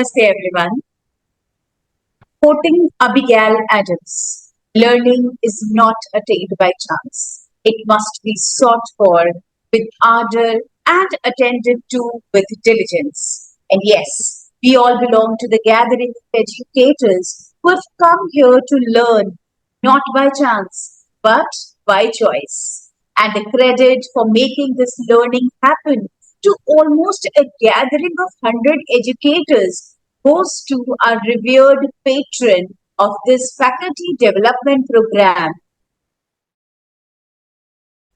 Namaste everyone. Quoting Abigail Adams, learning is not attained by chance. It must be sought for with ardor and attended to with diligence. And yes, we all belong to the gathering of educators who have come here to learn, not by chance, but by choice. And the credit for making this learning happen to almost a gathering of 100 educators goes to our revered patron of this faculty development program,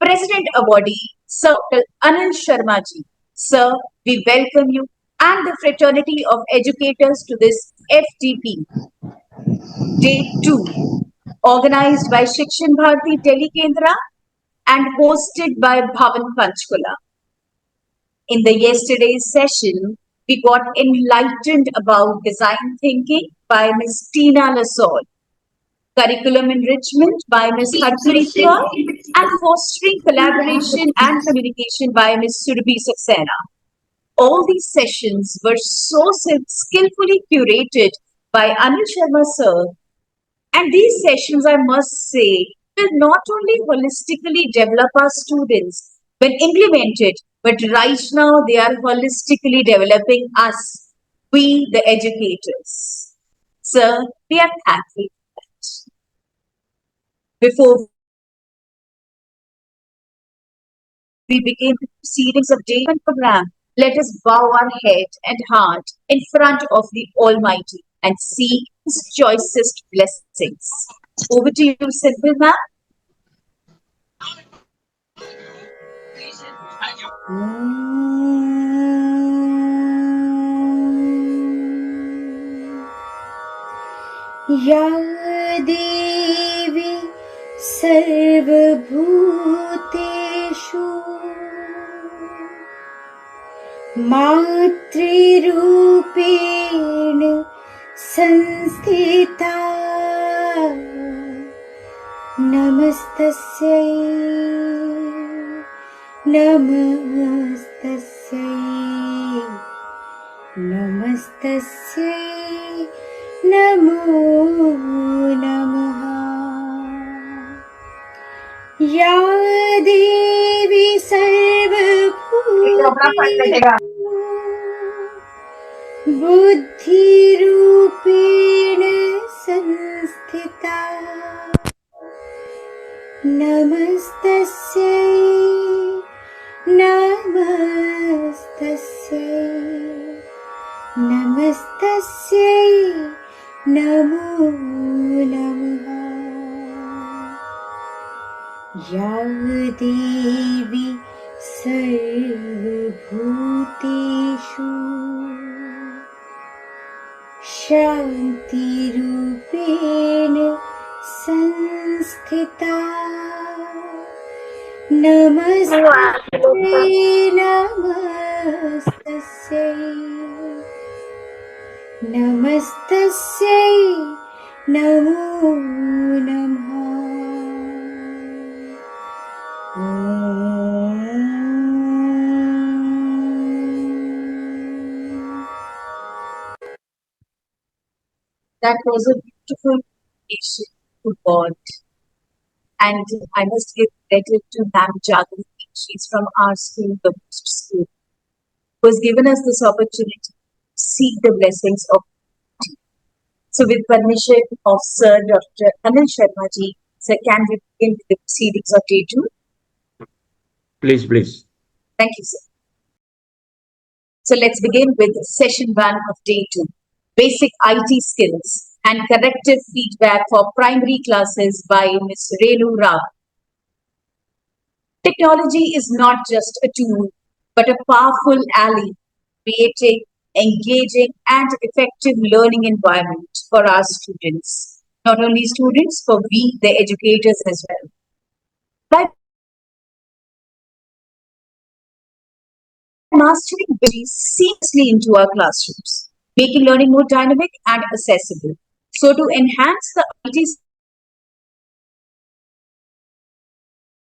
President Awardee, Sir Dr. Anil Sharma ji. Sir, we welcome you and the fraternity of educators to this FTP Day 2, organized by Shikshan Bharati Delhi Kendra and hosted by Bhavan Panchkula. In the yesterday's session, we got enlightened about design thinking by Ms. Tina Lasol, curriculum enrichment by Ms. Harpreet Kaur, and fostering collaboration and communication by Ms. Surabhi Saxena. All these sessions were so skillfully curated by Anil Sharma sir, and these sessions, I must say, will not only holistically develop our students when implemented, but right now they are holistically developing us, we the educators. Sir, we are thankful for that. Before we begin the proceedings of day one program, let us bow our head and heart in front of the Almighty and seek His choicest blessings. Over to you, Simple Ma'am. या देवी सर्वभूतेषु मातृरूपेण संस्थिता नमस्तस्यै नमस्तस्यै नमस्तस्यै नमो नमः या देवी सर्वभूतेषु बुद्धिरूपेण संस्थिता नमस्तस्यै नमस्तस्यै नमस्तस्यै नमो नमः या देवी सर्वभूतेषु शान्तिरूपेण संस्थिता नमस्ते नमस्तस्यै नमस्तस्यै नमो नमः That was a beautiful creation to God. And I must give credit to Ma'am Jagriti. She's from our school, the Boost School, who has given us this opportunity to seek the blessings of God. So, with permission of Sir Dr. Anil Sharma ji, sir, can we begin with the proceedings of day 2? Please. Thank you, sir. So, let's begin with session 1 of day 2, basic IT skills and corrective feedback for primary classes by Ms. Renu Rao. Technology is not just a tool, but a powerful ally, creating, engaging, and effective learning environment for our students. Not only students, for we, the educators as well. By mastering bridges seamlessly into our classrooms, making learning more dynamic and accessible. So to enhance the IT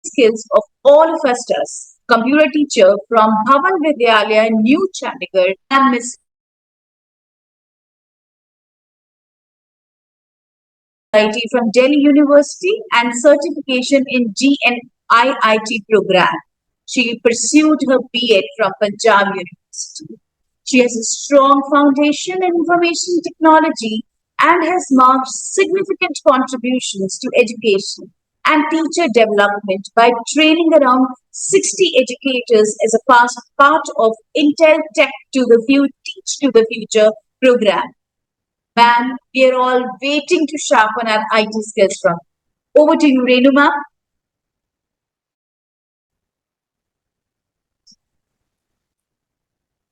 skills of all of us, computer teacher from Bhavan Vidyalaya, New Chandigarh, and Ms. from Delhi University and certification in GNIIT program. She pursued her B.Ed from Punjab University. She has a strong foundation in information technology and has marked significant contributions to education and teacher development by training around 60 educators as a part of Intel Tech Teach to the Future program. Ma'am, we are all waiting to sharpen our IT skills from. Over to you, Renu ma'am.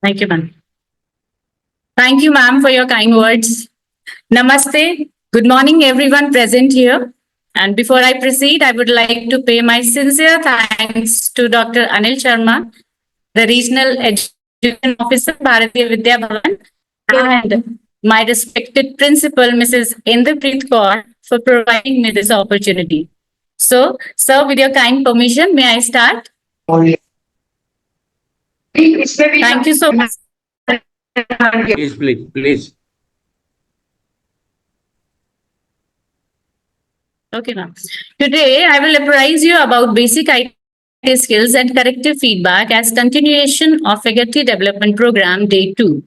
Thank you, ma'am. Thank you, ma'am, for your kind words. Namaste. Good morning, everyone present here. And before I proceed, I would like to pay my sincere thanks to Dr. Anil Sharma, the Regional Education Officer, Bharatiya Vidya Bhavan, and my respected principal, Mrs. Inderpreet Kaur, for providing me this opportunity. So, sir, with your kind permission, may I start? Thank you so much. Please. Okay, ma'am. Today, I will apprise you about basic IT skills and corrective feedback as continuation of Faculty Development Program Day 2.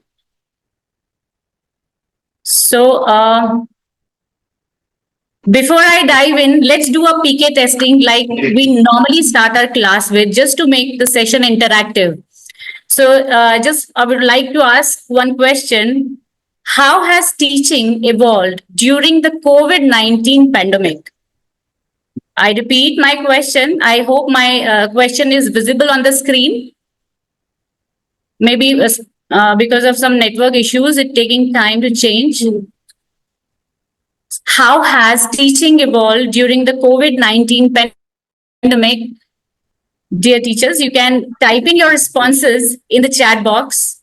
So, before I dive in, let's do a PK testing like we normally start our class with, just to make the session interactive. So, I would like to ask one question. How has teaching evolved during the COVID-19 pandemic? I repeat my question. I hope my question is visible on the screen. Maybe because of some network issues, it's taking time to change. How has teaching evolved during the COVID-19 pandemic? Dear teachers, you can type in your responses in the chat box.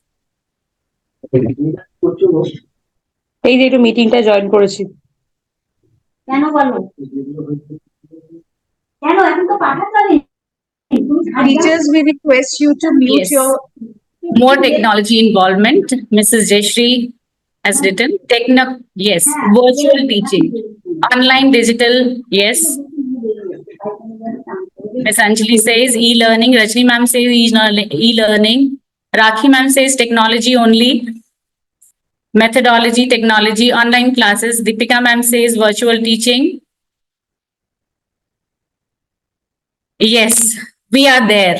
এই যে একটু মিটিংটা join করেছি কেন বলো কেন এখন তো পাঠাতে Teachers, we request you to mute Yes. your. More technology involvement, Mrs. Jayashree has written. Yes. Virtual teaching, online digital, yes. Miss Anjali says e-learning. Rajni ma'am says e-learning. Rakhi ma'am says technology only. Methodology, technology, online classes. Deepika ma'am says virtual teaching. Yes, we are there.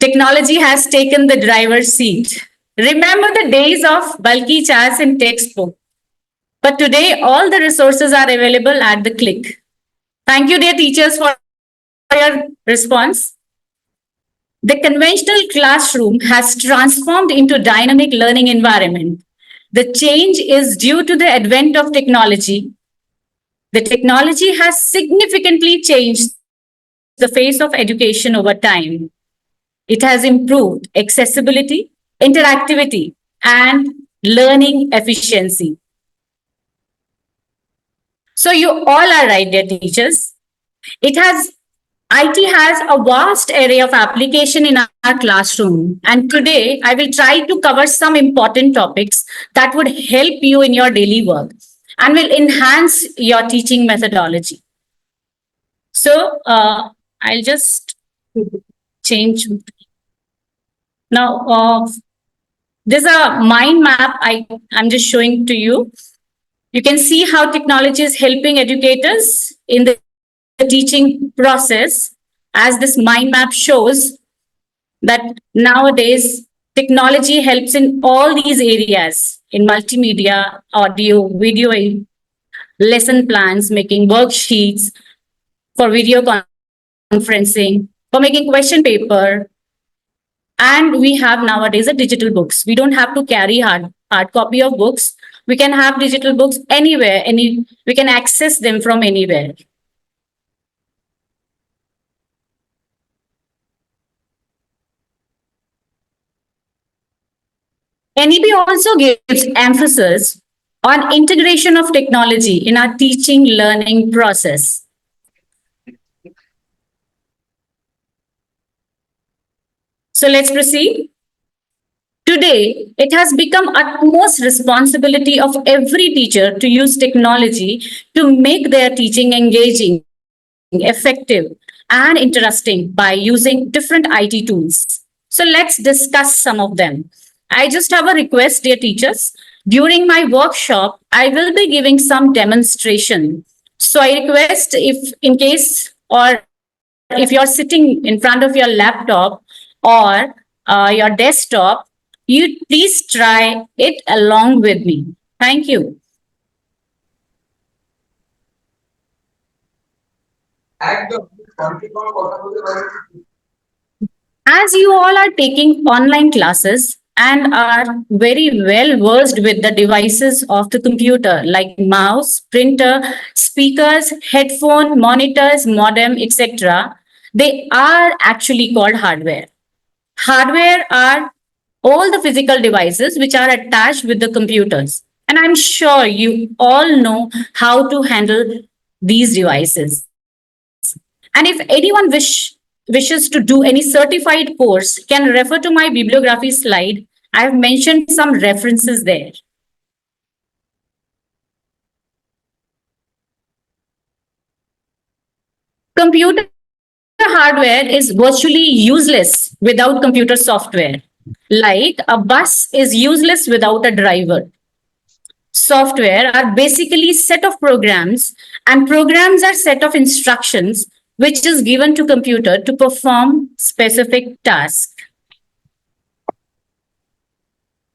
Technology has taken the driver's seat. Remember the days of bulky charts and textbook. But today, all the resources are available at the click. Thank you, dear teachers, for your response. The conventional classroom has transformed into dynamic learning environment. The change is due to the advent of technology. The technology has significantly changed the face of education over time. It has improved accessibility, interactivity, and learning efficiency. So you all are right, dear teachers. IT has a vast array of application in our classroom. And today I will try to cover some important topics that would help you in your daily work and will enhance your teaching methodology. So I'll just change. Now, there's a mind map I'm just showing to you. You can see how technology is helping educators in the teaching process, as this mind map shows that nowadays technology helps in all these areas, in multimedia, audio, video, lesson plans, making worksheets, for video conferencing, for making question paper. And we have nowadays a digital books. We don't have to carry hard copy of books. We can have digital books anywhere, we can access them from anywhere. NEB also gives emphasis on integration of technology in our teaching learning process. So let's proceed. Today, it has become utmost responsibility of every teacher to use technology to make their teaching engaging, effective, and interesting by using different IT tools. So let's discuss some of them. I just have a request, dear teachers. During my workshop, I will be giving some demonstration. So I request if in case or if you're sitting in front of your laptop or your desktop, you please try it along with me. Thank you. As you all are taking online classes and are very well versed with the devices of the computer like mouse, printer, speakers, headphone, monitors, modem, etc., they are actually called hardware. Hardware are all the physical devices which are attached with the computers. And I'm sure you all know how to handle these devices. And if anyone wishes to do any certified course, can refer to my bibliography slide. I have mentioned some references there. Computer hardware is virtually useless without computer software. Like a bus is useless without a driver. Software are basically set of programs, and programs are set of instructions which is given to computer to perform specific tasks.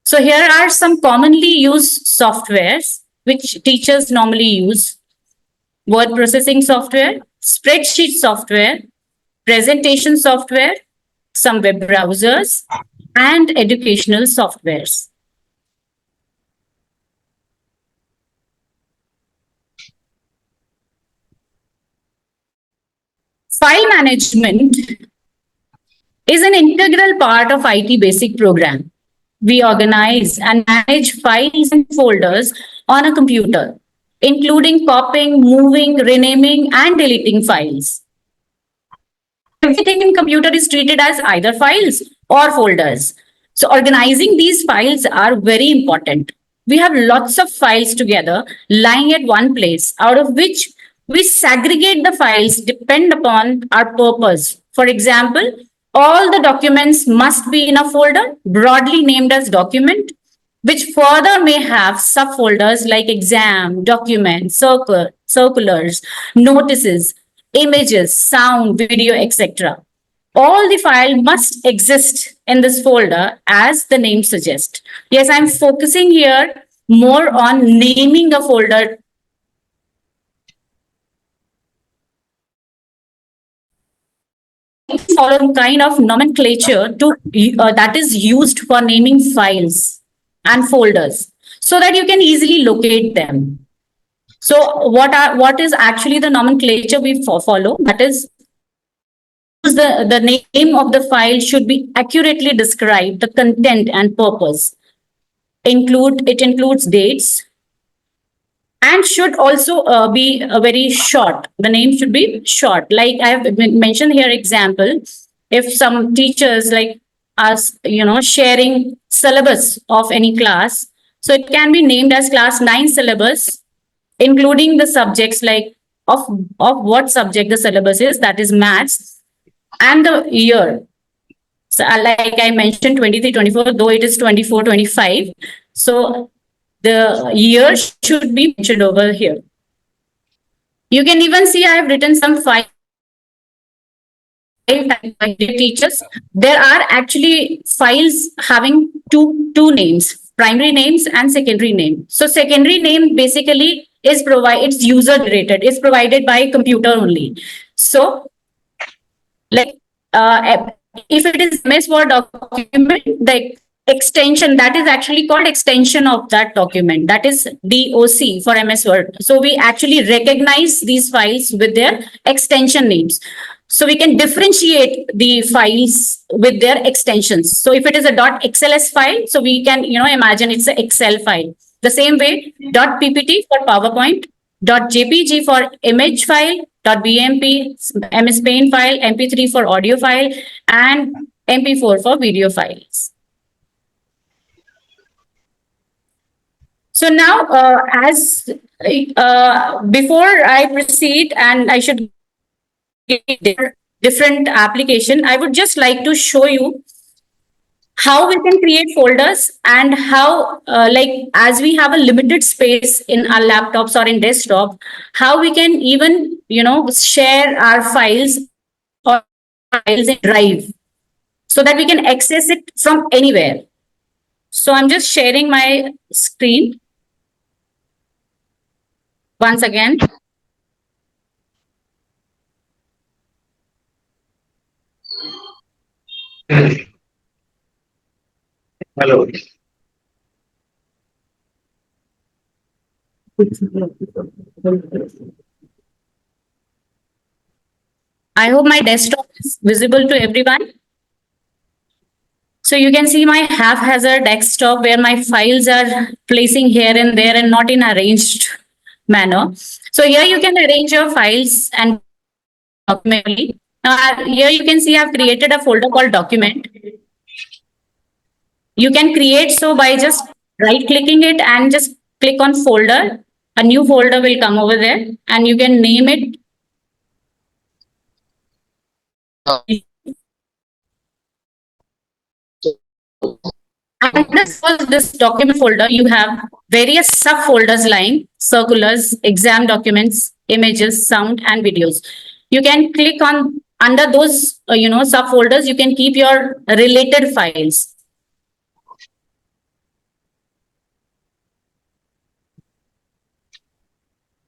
So here are some commonly used softwares which teachers normally use: word processing software, spreadsheet software, presentation software, some web browsers, and educational softwares. File management is an integral part of IT basic program. We organize and manage files and folders on a computer, including copying, moving, renaming, and deleting files. Everything in computer is treated as either files or folders. So organizing these files are very important. We have lots of files together lying at one place, out of which we segregate the files depend upon our purpose. For example, all the documents must be in a folder broadly named as document, which further may have subfolders like exam, document, circulars, notices, images, sound, video, etc. All the file must exist in this folder as the name suggests. Yes, I'm focusing here more on naming a folder. Follow kind of nomenclature to that is used for naming files and folders so that you can easily locate them. So what is actually the nomenclature we follow? That is, the name of the file should be accurately describe the content and purpose. It includes dates and should also be very short. The name should be short. Like I have mentioned here example, if some teachers like us, sharing syllabus of any class, so it can be named as class 9 syllabus, including the subjects like of what subject the syllabus is, that is maths, and the year. So like I mentioned 23-24, though it is 24-25. So the year should be mentioned over here. You can even see I have written some 5 teachers. There are actually files having two names, primary names and secondary name. So secondary name basically is it's user generated, is provided by computer only. So like if it is MS Word document, the extension that is actually called extension of that document, that is DOC for MS Word. So we actually recognize these files with their extension names. So we can differentiate the files with their extensions. So if it is a .xls file, so we can imagine it's an Excel file. The same way .ppt for PowerPoint, .jpg for image file, .bmp, MS Paint file, MP3 for audio file, and MP4 for video files. So now, as before I proceed, and I should give different application, I would just like to show you how we can create folders and how, like, as we have a limited space in our laptops or in desktop, how we can even, share our files or files in Drive so that we can access it from anywhere. So I'm just sharing my screen once again. Hello. I hope my desktop is visible to everyone. So you can see my haphazard desktop where my files are placing here and there and not in arranged manner. So here you can arrange your files and document. Now here you can see I've created a folder called document. You can create so by just right clicking it and just click on folder. A new folder will come over there and you can name it. Under this document folder, you have various subfolders lying, circulars, exam documents, images, sound, and videos. You can click on under those, subfolders, you can keep your related files.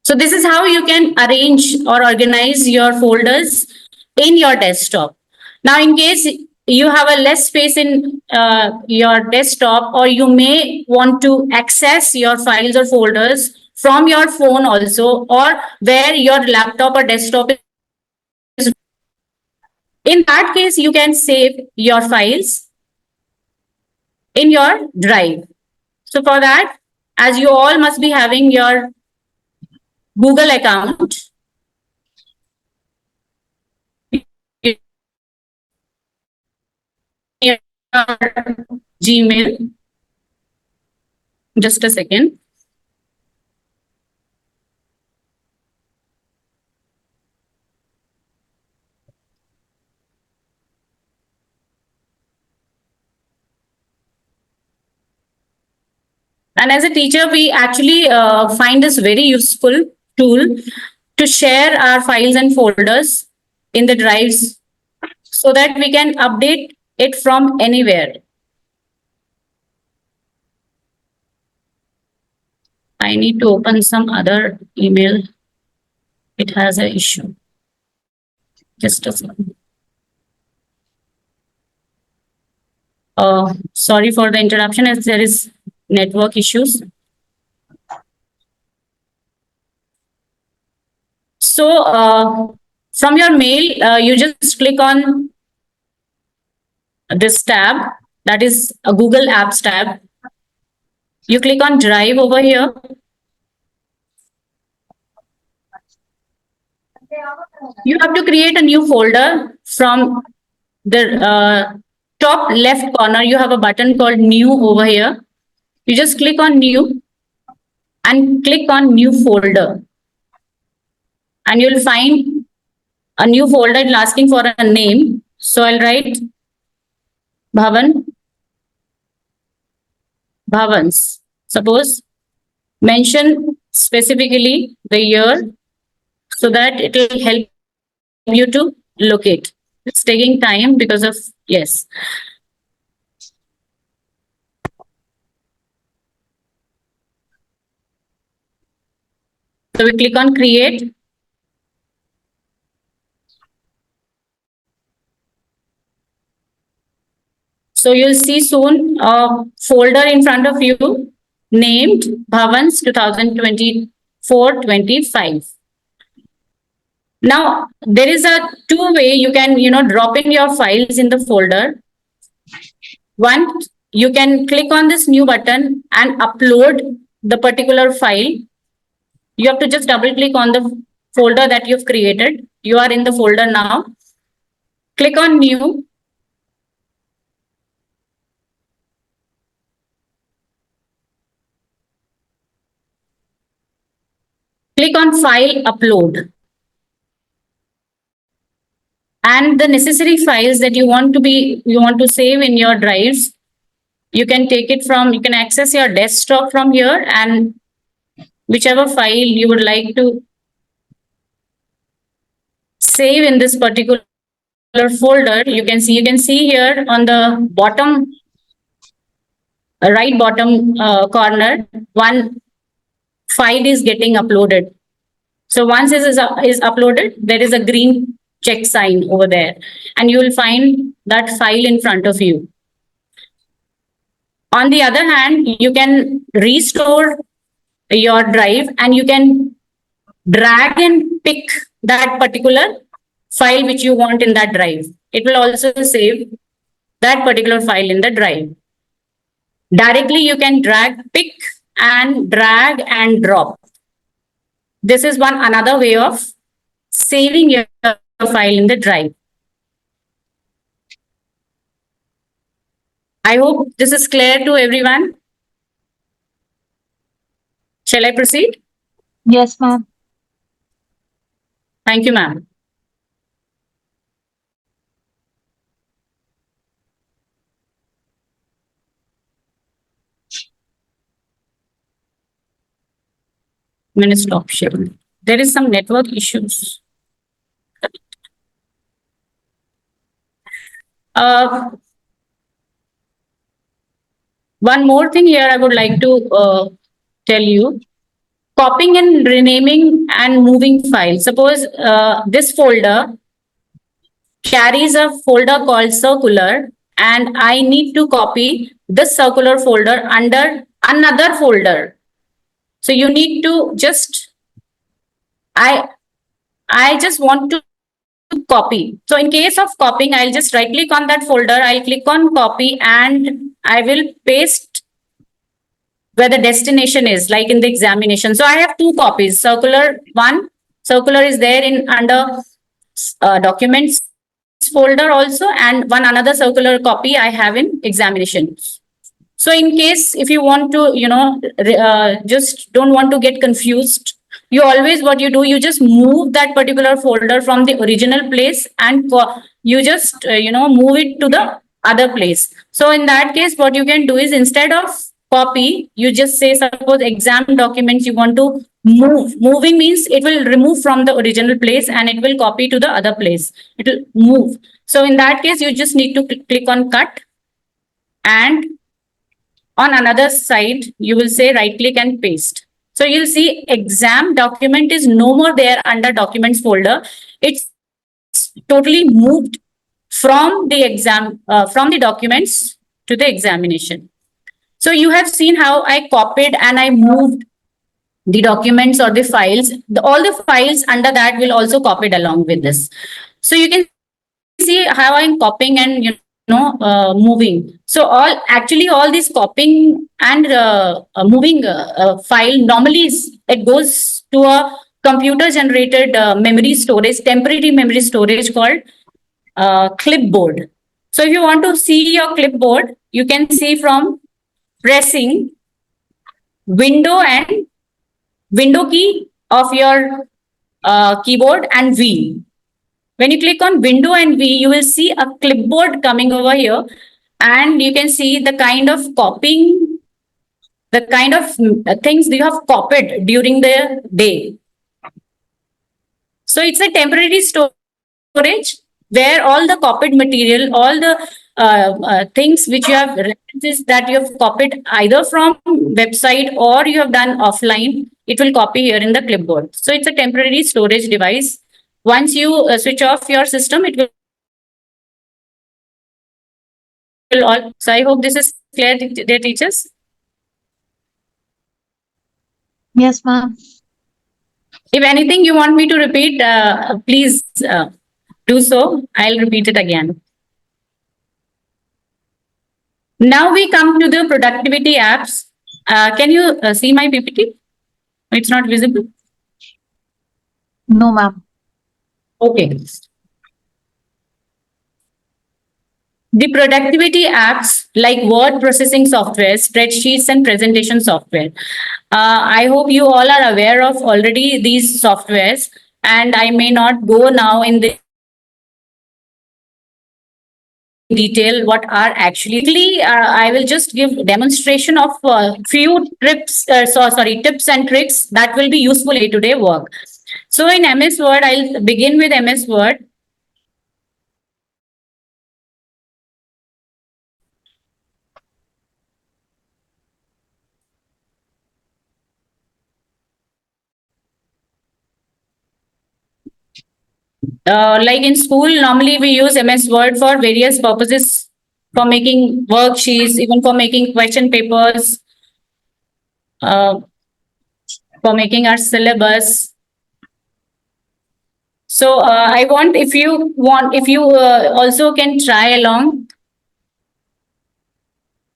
So this is how you can arrange or organize your folders in your desktop. Now, in case you have a less space in your desktop, or you may want to access your files or folders from your phone also, or where your laptop or desktop is. In that case, you can save your files in your Drive. So for that, as you all must be having your Google account, your Gmail. Just a second. And as a teacher, we actually find this very useful tool to share our files and folders in the drives so that we can update it from anywhere. I need to open some other email. It has an issue. Just a second. Sorry for the interruption as there is network issues. So from your mail, you just click on this tab, that is a Google Apps tab. You click on Drive over here. You have to create a new folder. From the top left corner, you have a button called New over here. You just click on New and click on New Folder. And you'll find a new folder. It's asking for a name. So I'll write Bhavans. Suppose mention specifically the year so that it will help you to locate. It's taking time because of, yes. So we click on create. So you'll see soon a folder in front of you named Bhavans 2024-25. Now, there is a two-way you can, drop in your files in the folder. One, you can click on this new button and upload the particular file. You have to just double click on the folder that you've created. You are in the folder now. Click on new. click on File Upload. And the necessary files that you want to save in your drives, you can access your desktop from here, and whichever file you would like to save in this particular folder, you can see here on the right bottom corner, one file is getting uploaded. So once it is uploaded, there is a green check sign over there, and you will find that file in front of you. On the other hand, you can restore your drive, and you can drag and pick that particular file which you want in that drive. It will also save that particular file in the drive. Directly, you can drag and drop. This is another way of saving your file in the drive. I hope this is clear to everyone. Shall I proceed? Yes, ma'am. Thank you, ma'am. I'm going to stop sharing. There is some network issues. One more thing here I would like to tell you. Copying and renaming and moving files. Suppose this folder carries a folder called circular, and I need to copy this circular folder under another folder. So you need to I just want to copy. So in case of copying, I'll just right click on that folder. I'll click on copy, and I will paste where the destination is, like in the examination. So I have two copies. Circular is there in under documents folder also, and another circular copy I have in examination. So in case if you want to, just don't want to get confused, what you do, you just move that particular folder from the original place, and you just, move it to the other place. So in that case, what you can do is, instead of copy, you just say, suppose exam documents you want to move. Moving means it will remove from the original place and it will copy to the other place. It will move. So in that case, you just need to click on cut, and on another side, you will say right click and paste. So you'll see exam document is no more there under documents folder. It's totally moved from the from the documents to the examination. So you have seen how I copied and I moved the documents or the files. All the files under that will also copied along with this. So you can see how I'm copying and moving. So all this copying and moving file normally it goes to a computer generated memory storage, temporary memory storage called clipboard. So if you want to see your clipboard, you can see from pressing window key of your keyboard and V. When you click on window and V, you will see a clipboard coming over here, and you can see the kind of copying, the kind of things you have copied during the day. So it's a temporary storage where all the copied material, all the things which you have, references that you have copied either from website or you have done offline, it will copy here in the clipboard. So it's a temporary storage device. Once you switch off your system, it will all. So I hope this is clear, dear teachers. Yes, ma'am. If anything you want me to repeat, please do so. I'll repeat it again. Now we come to the productivity apps. Can you see my PPT? It's not visible. No, ma'am. Okay. The productivity apps like word processing software, spreadsheets, and presentation software. I hope you all are aware of already these softwares, and I may not go now in the detail what are actually. I will just give demonstration of few tips and tricks that will be useful in day-to-day work. So in MS Word, I'll begin with MS Word. Like in school, normally we use MS Word for various purposes, for making worksheets, even for making question papers, for making our syllabus. So I want, if you also can try along.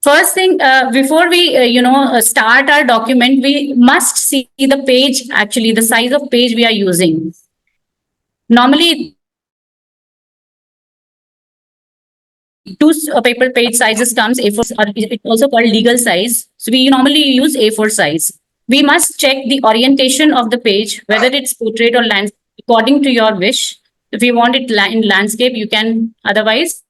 First thing, before we, start our document, we must see the page, actually the size of page we are using. Normally, two paper page sizes comes A4, or it's also called legal size. So we normally use A4 size. We must check the orientation of the page, whether it's portrait or landscape, according to your wish. If you want it in landscape, you can. Otherwise,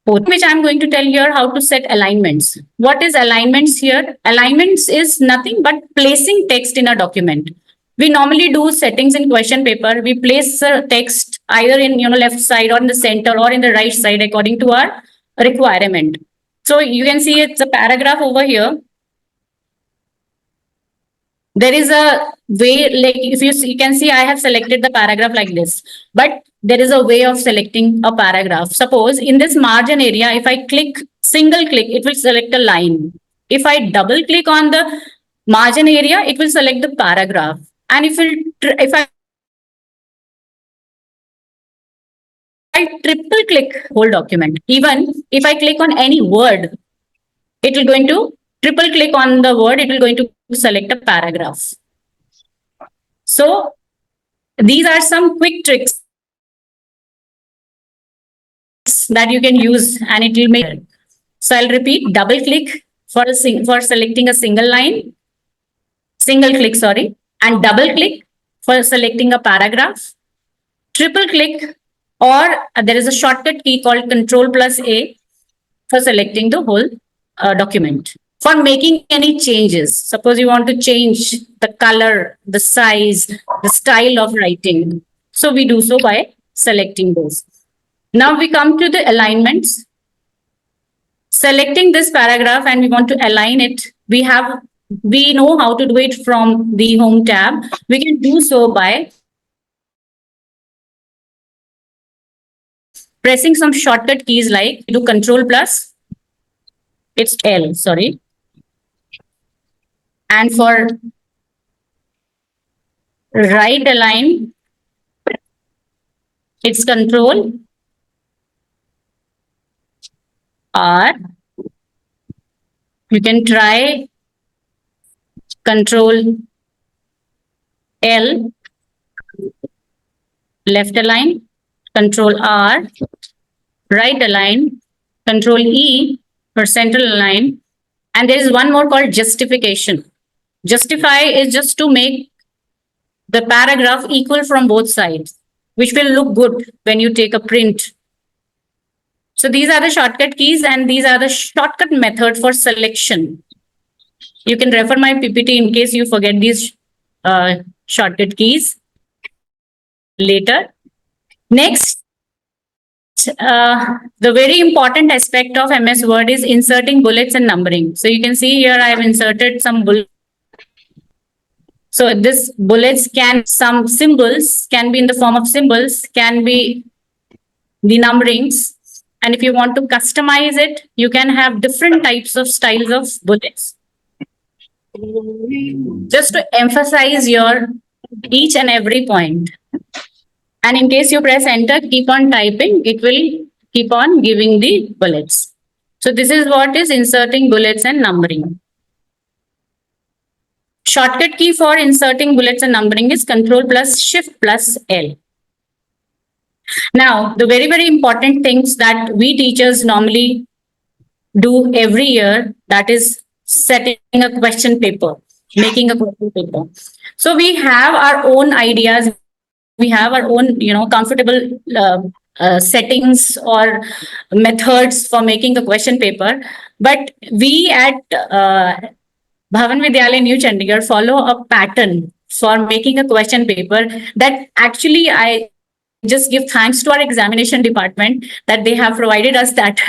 which I'm going to tell here how to set alignments. What is alignments here? Alignments is nothing but placing text in a document. We normally do settings in question paper. We place text either in left side or in the center or in the right side according to our requirement. So you can see it's a paragraph over here. There is a way, like if you can see, I have selected the paragraph like this, but there is a way of selecting a paragraph. Suppose in this margin area, if I single click, it will select a line. If I double click on the margin area, it will select the paragraph. And if I triple click whole document, even if I click on any word, it will going to triple click on the word, it will going to select a paragraph. So these are some quick tricks that you can use, and it will make. So I'll repeat: double click for selecting a single line, single click, sorry, and double click for selecting a paragraph, triple click, or there is a shortcut key called Control+A for selecting the whole document. For making any changes, suppose you want to change the color, the size, the style of writing. So we do so by selecting those. Now we come to the alignments. Selecting this paragraph and we want to align it. We know how to do it from the home tab. We can do so by pressing some shortcut keys like do Control+, it's L, sorry. And for right align, it's Control R. You can try Control L, left align, Control R, right align, Control E for central align. And there is one more called justification. Justify is just to make the paragraph equal from both sides, which will look good when you take a print. So these are the shortcut keys, and these are the shortcut method for selection. You can refer my PPT in case you forget these shortcut keys later. Next, the very important aspect of MS Word is inserting bullets and numbering. So you can see here I have inserted some bullets. So this bullets some symbols can be in the form of symbols, can be the numberings. And if you want to customize it, you can have different types of styles of bullets. Just to emphasize your each and every point. And in case you press enter, keep on typing, it will keep on giving the bullets. So this is what is inserting bullets and numbering. Shortcut key for inserting bullets and numbering is Control+Shift+L. Now, the very, very important things that we teachers normally do every year, that is setting a question paper, making a question paper. So we have our own ideas, we have our own, comfortable settings or methods for making a question paper. But we at Bhavan Vidyalaya New Chandigarh follow a pattern for making a question paper that actually I just give thanks to our examination department that they have provided us that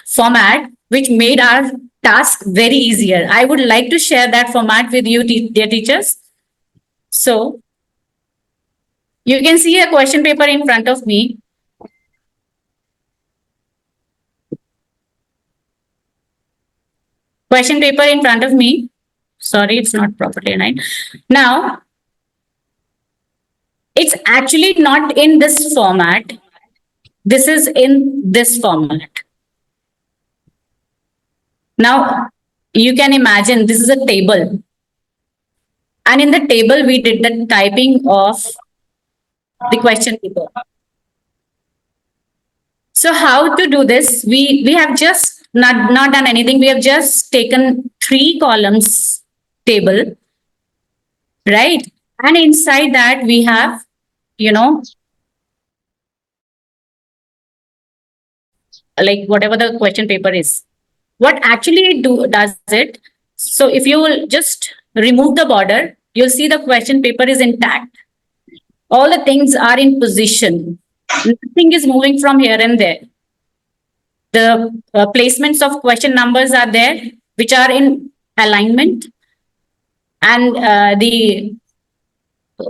format, which made our task very easier. I would like to share that format with you, dear teachers. So you can see a question paper in front of me. Question paper in front of me. Sorry, it's not properly aligned. Now, it's actually not in this format. This is in this format. Now, you can imagine this is a table. And in the table, we did the typing of the question paper. So how to do this? We have just not done anything. We have just taken 3 columns table, right? And inside that we have, like whatever the question paper is. What actually it does it? So if you will just remove the border, you'll see the question paper is intact. All the things are in position. Nothing is moving from here and there. The placements of question numbers are there, which are in alignment, and the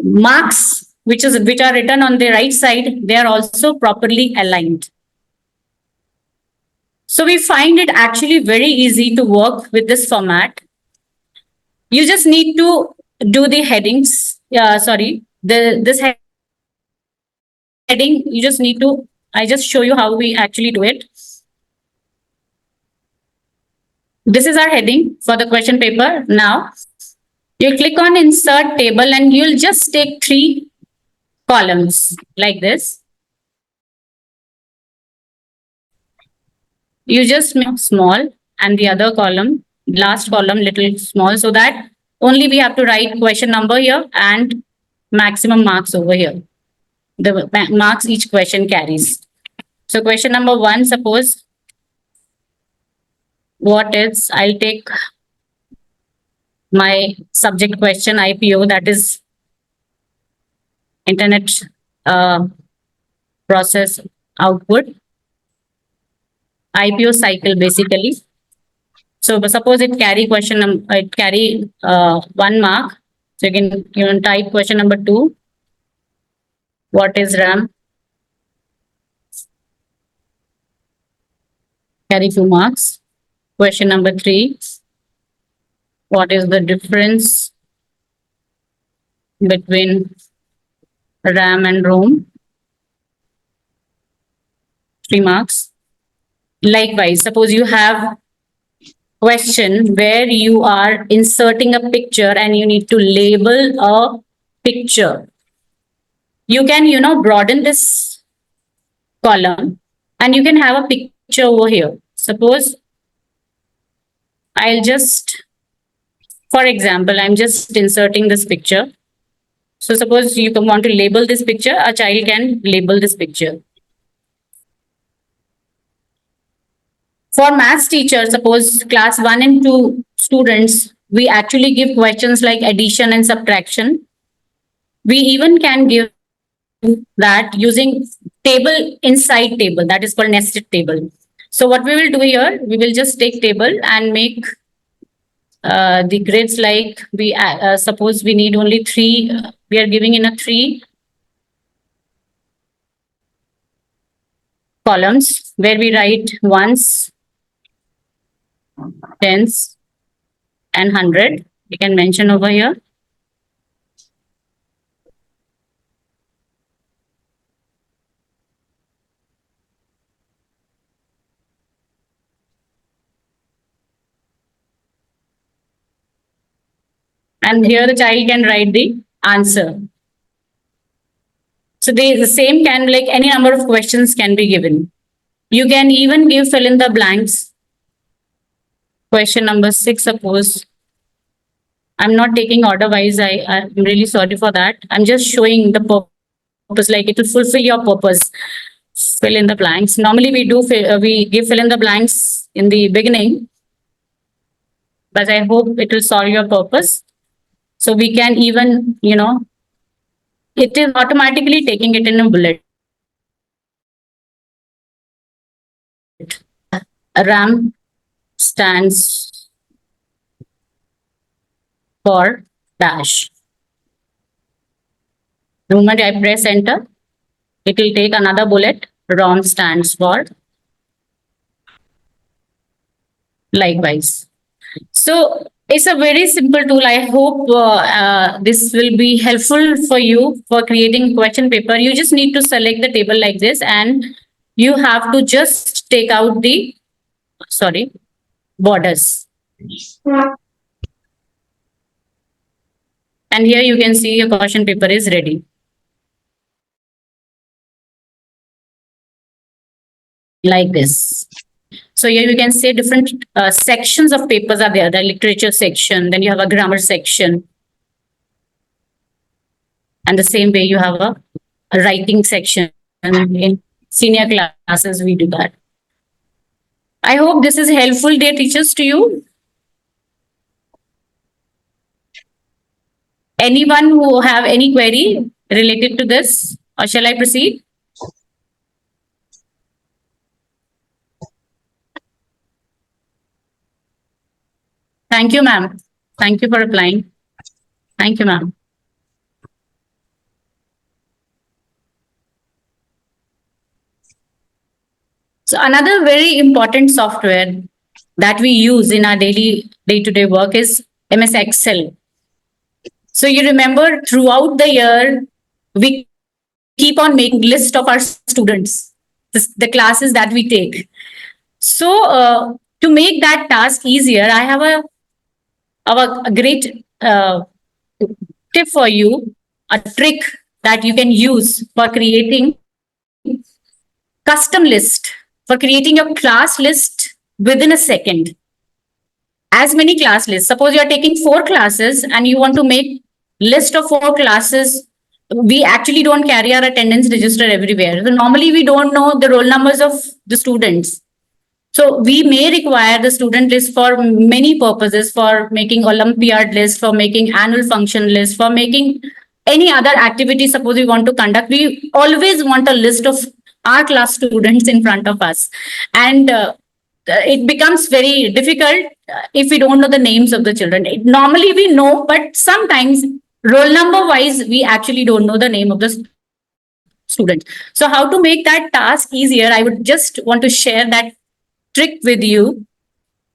marks which are written on the right side, they are also properly aligned. So we find it actually very easy to work with this format. You just need to do the headings. This heading, you just need to, I just show you how we actually do it. This is our heading for the question paper. Now, you click on insert table and you'll just take 3 columns like this. You just make small and the other column, last column, little small, so that only we have to write question number here and maximum marks over here. The marks each question carries. So question number 1, suppose, what is, I'll take my subject question IPO, that is internet process output. IPO cycle basically. So suppose it carry it carry 1 mark. So you can type question number 2. What is RAM? Carry 2 marks. Question number 3. What is the difference between RAM and ROM? 3 marks. Likewise, suppose you have question where you are inserting a picture and you need to label a picture. You can, broaden this column and you can have a picture over here. Suppose I'll just, for example, I'm just inserting this picture. So suppose you want to label this picture, a child can label this picture. For maths teacher, suppose class 1 and 2 students, we actually give questions like addition and subtraction. We even can give that using table inside table, that is called nested table. So what we will do here, we will just take table and make the grids like we suppose we need only 3, we are giving in a 3 columns where we write ones, tens and 100. We can mention over here. And here the child can write the answer. So the same can, like, any number of questions can be given. You can even give fill in the blanks. Question number 6, suppose. I'm not taking order wise. I'm really sorry for that. I'm just showing the purpose, like it will fulfill your purpose. Fill in the blanks. Normally we give fill in the blanks in the beginning, but I hope it will solve your purpose. So we can even, it is automatically taking it in a bullet. RAM stands for dash. The moment I press enter, it will take another bullet. ROM stands for likewise. So it's a very simple tool. I hope this will be helpful for you for creating question paper. You just need to select the table like this, and you have to just take out the borders. And here you can see your question paper is ready. Like this. So here you can say different sections of papers are there. The literature section, then you have a grammar section. And the same way you have a writing section. And in senior classes, we do that. I hope this is helpful, dear teachers, to you. Anyone who have any query related to this, or shall I proceed? Thank you, ma'am. Thank you for replying. Thank you, ma'am. So another very important software that we use in our daily day-to-day work is MS Excel. So you remember throughout the year, we keep on making list of our students, the classes that we take. So to make that task easier, I have a great tip for you, a trick that you can use for creating custom list, for creating your class list within a second. As many class lists. Suppose you are taking 4 classes and you want to make list of 4 classes. We actually don't carry our attendance register everywhere. So normally we don't know the roll numbers of the students. So we may require the student list for many purposes, for making Olympiad list, for making annual function list, for making any other activity. Suppose we want to conduct, we always want a list of our class students in front of us. And it becomes very difficult if we don't know the names of the children. Normally we know, but sometimes roll number wise, we actually don't know the name of the student. So how to make that task easier? I would just want to share that trick with you.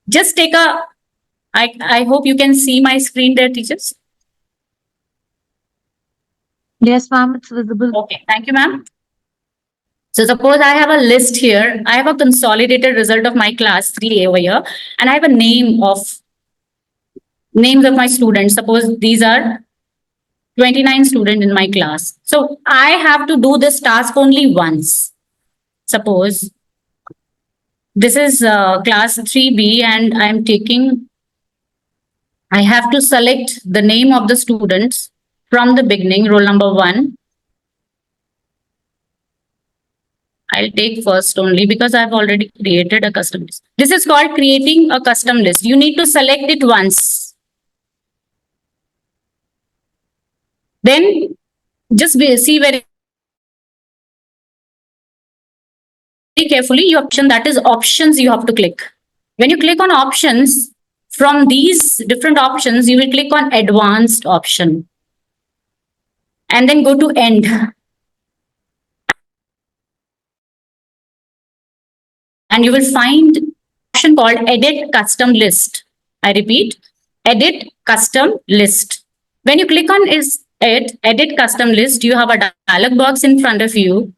Just take I hope you can see my screen there, teachers. Yes, ma'am, it's visible. Okay, thank you, ma'am. So suppose I have a list here. I have a consolidated result of my class 3A over here, and I have a names of my students. Suppose these are 29 students in my class. So I have to do this task only once. Suppose this is class 3B and I have to select the name of the students from the beginning, roll number 1. I'll take first only because I've already created a custom list. This is called creating a custom list. You need to select it once. Then just see very carefully your option, that is options, you have to click. When you click on options, from these different options, you will click on advanced option. And then go to end. And you will find option called edit custom list. I repeat, edit custom list. When you click on edit custom list, you have a dialog box in front of you.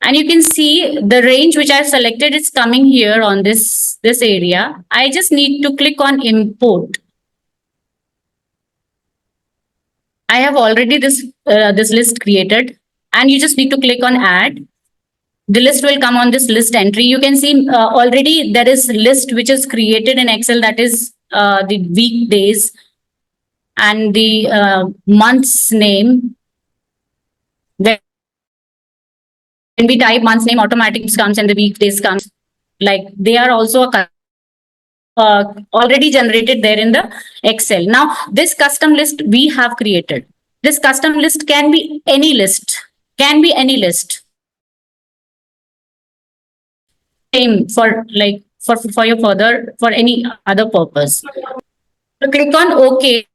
And you can see the range which I've selected is coming here on this area. I just need to click on import. I have already this list created. and you just need to click on add. The list will come on this list entry. You can see already there is list which is created in Excel, that is the weekdays and the month's name. When we type month's name, automatically comes and the weekdays comes. Like they are also already generated there in the Excel. Now this custom list we have created. This custom list can be any list. Can be any list. Same for like for your further for any other purpose. So click on OK.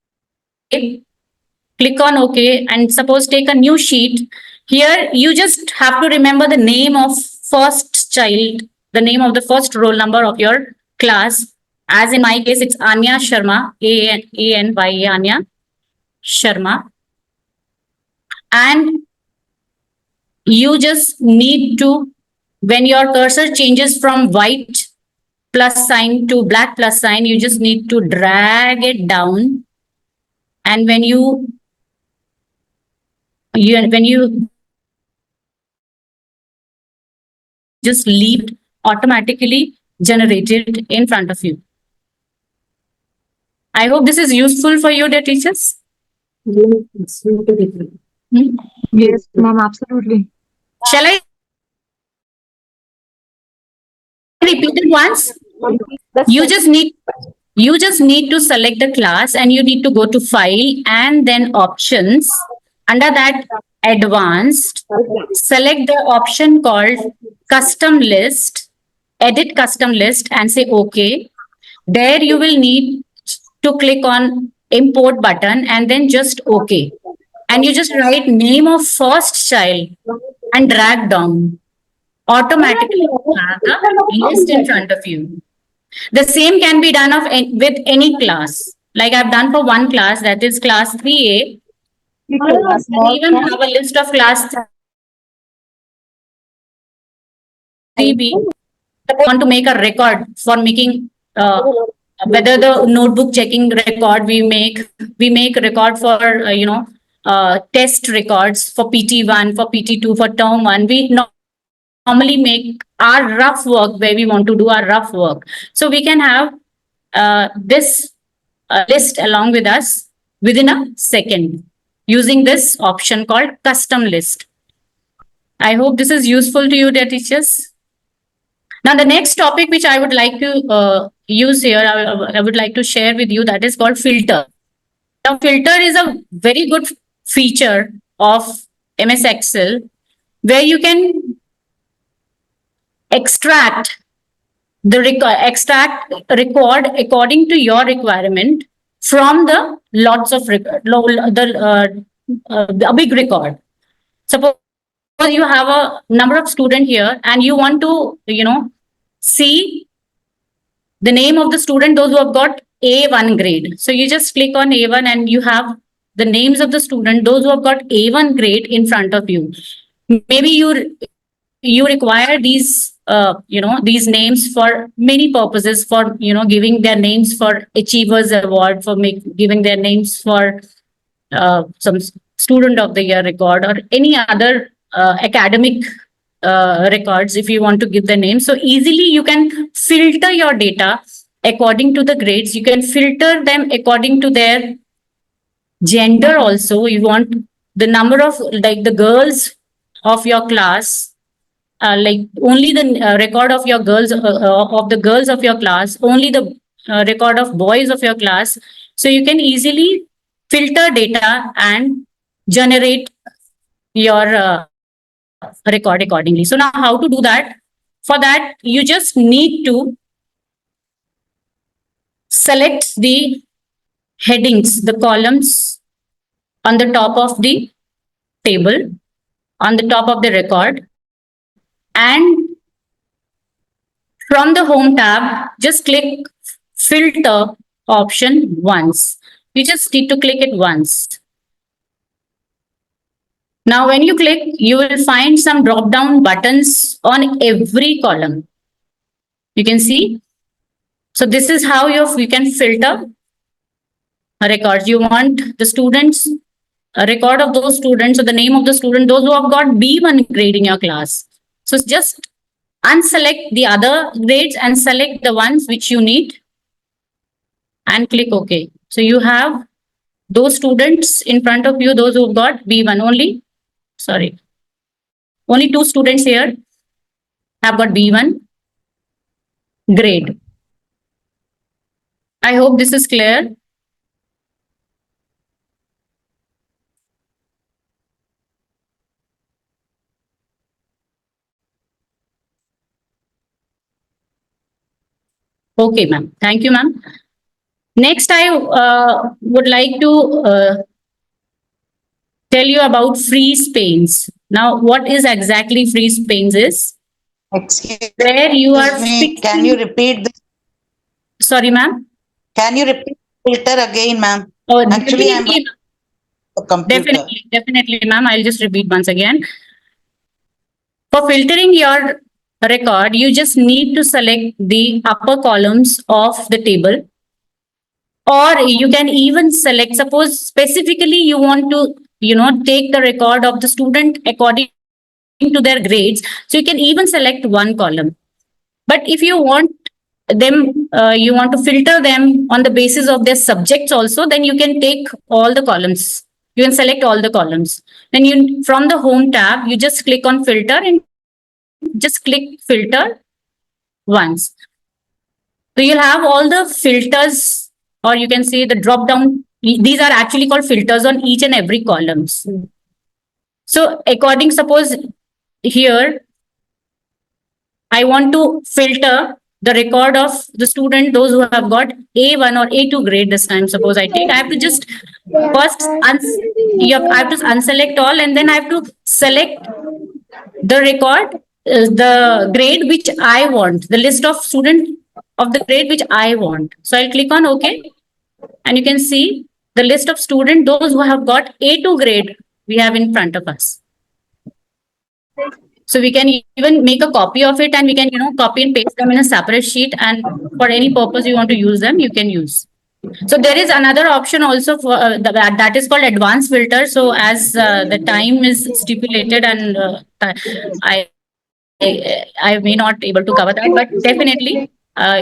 Click on OK and suppose take a new sheet. Here you just have to remember the name of first child, the name of the first roll number of your class. As in my case, it's Anya Sharma, A-N-Y-A, Anya Sharma. And you just need to, when your cursor changes from white plus sign to black plus sign, you just need to drag it down. And when you just leave it automatically generated in front of you. I hope this is useful for you, dear teachers. Yes, ma'am, absolutely. Shall I repeat it once? You just need to select the class and you need to go to file and then options. Under that, advanced, select the option called custom list, edit custom list and say OK. There you will need to click on import button and then just OK. And you just write name of first child and drag down. Automatically have the list in front of you. The same can be done with any class. Like I've done for one class, that is class 3A. I even have a list of class 3B. I want to make a record for making whether the notebook checking record we make record for test records for PT1, for PT2, for term 1. We normally make our rough work where we want to do our rough work. So we can have this list along with us within a second using this option called custom list. I hope this is useful to you, dear teachers. Now, the next topic which I would like to use here, I would like to share with you, that is called filter. Now, filter is a very good feature of MS Excel where you can extract record according to your requirement from the lots of a big record. Suppose you have a number of students here and you want to see the name of the student, those who have got A1 grade. So you just click on A1 and you have the names of the student, those who have got A1 grade in front of you. Maybe you require these these names for many purposes, for giving their names for Achievers Award, for giving their names for some Student of the Year record or any other academic records. If you want to give the name, so easily you can filter your data according to the grades. You can filter them according to their gender also. You want the number of the girls of your class, only the record of your girls of the girls of your class, only the record of boys of your class. So you can easily filter data and generate your record accordingly. So now how to do that? For that, you just need to select the headings, the columns on the top of the table, on the top of the record. And from the home tab, just click filter option once. You just need to click it once. Now, when you click, you will find some drop-down buttons on every column. You can see. So this is how you can filter records. You want the students a record of those students or the name of the student, those who have got B1 grade in your class. So just unselect the other grades and select the ones which you need and click OK. So you have those students in front of you, those who got B1 only. Sorry. Only 2 students here have got B1 grade. I hope this is clear. Okay, ma'am. Thank you, ma'am. Next, I would like to tell you about freeze panes. Now, what is exactly freeze panes is? Excuse Where you are me, can you repeat this? Sorry, ma'am. Can you repeat filter again, ma'am? Oh, Actually, I'm definitely, a computer. definitely, ma'am. I'll just repeat once again. For filtering your record, you just need to select the upper columns of the table. Or you can even select, suppose specifically you want to, take the record of the student according to their grades. So you can even select one column. But if you want them, you want to filter them on the basis of their subjects also, then you can take all the columns. You can select all the columns. Then you, from the home tab, you just click on filter and just click filter once. So you'll have all the filters, or you can say the drop down. These are actually called filters on each and every columns. So according, suppose here, I want to filter the record of the student, those who have got A1 or A2 grade this time. Suppose I have to just first, I have to unselect all, and then I have to select the record, the grade which I want, the list of student of the grade which I want. So I'll click on OK. And you can see the list of students, those who have got A2 grade, we have in front of us. So we can even make a copy of it, and we can, copy and paste them in a separate sheet. And for any purpose you want to use them, you can use. So there is another option also for that is called advanced filter. So as the time is stipulated, and I may not able to cover that, but definitely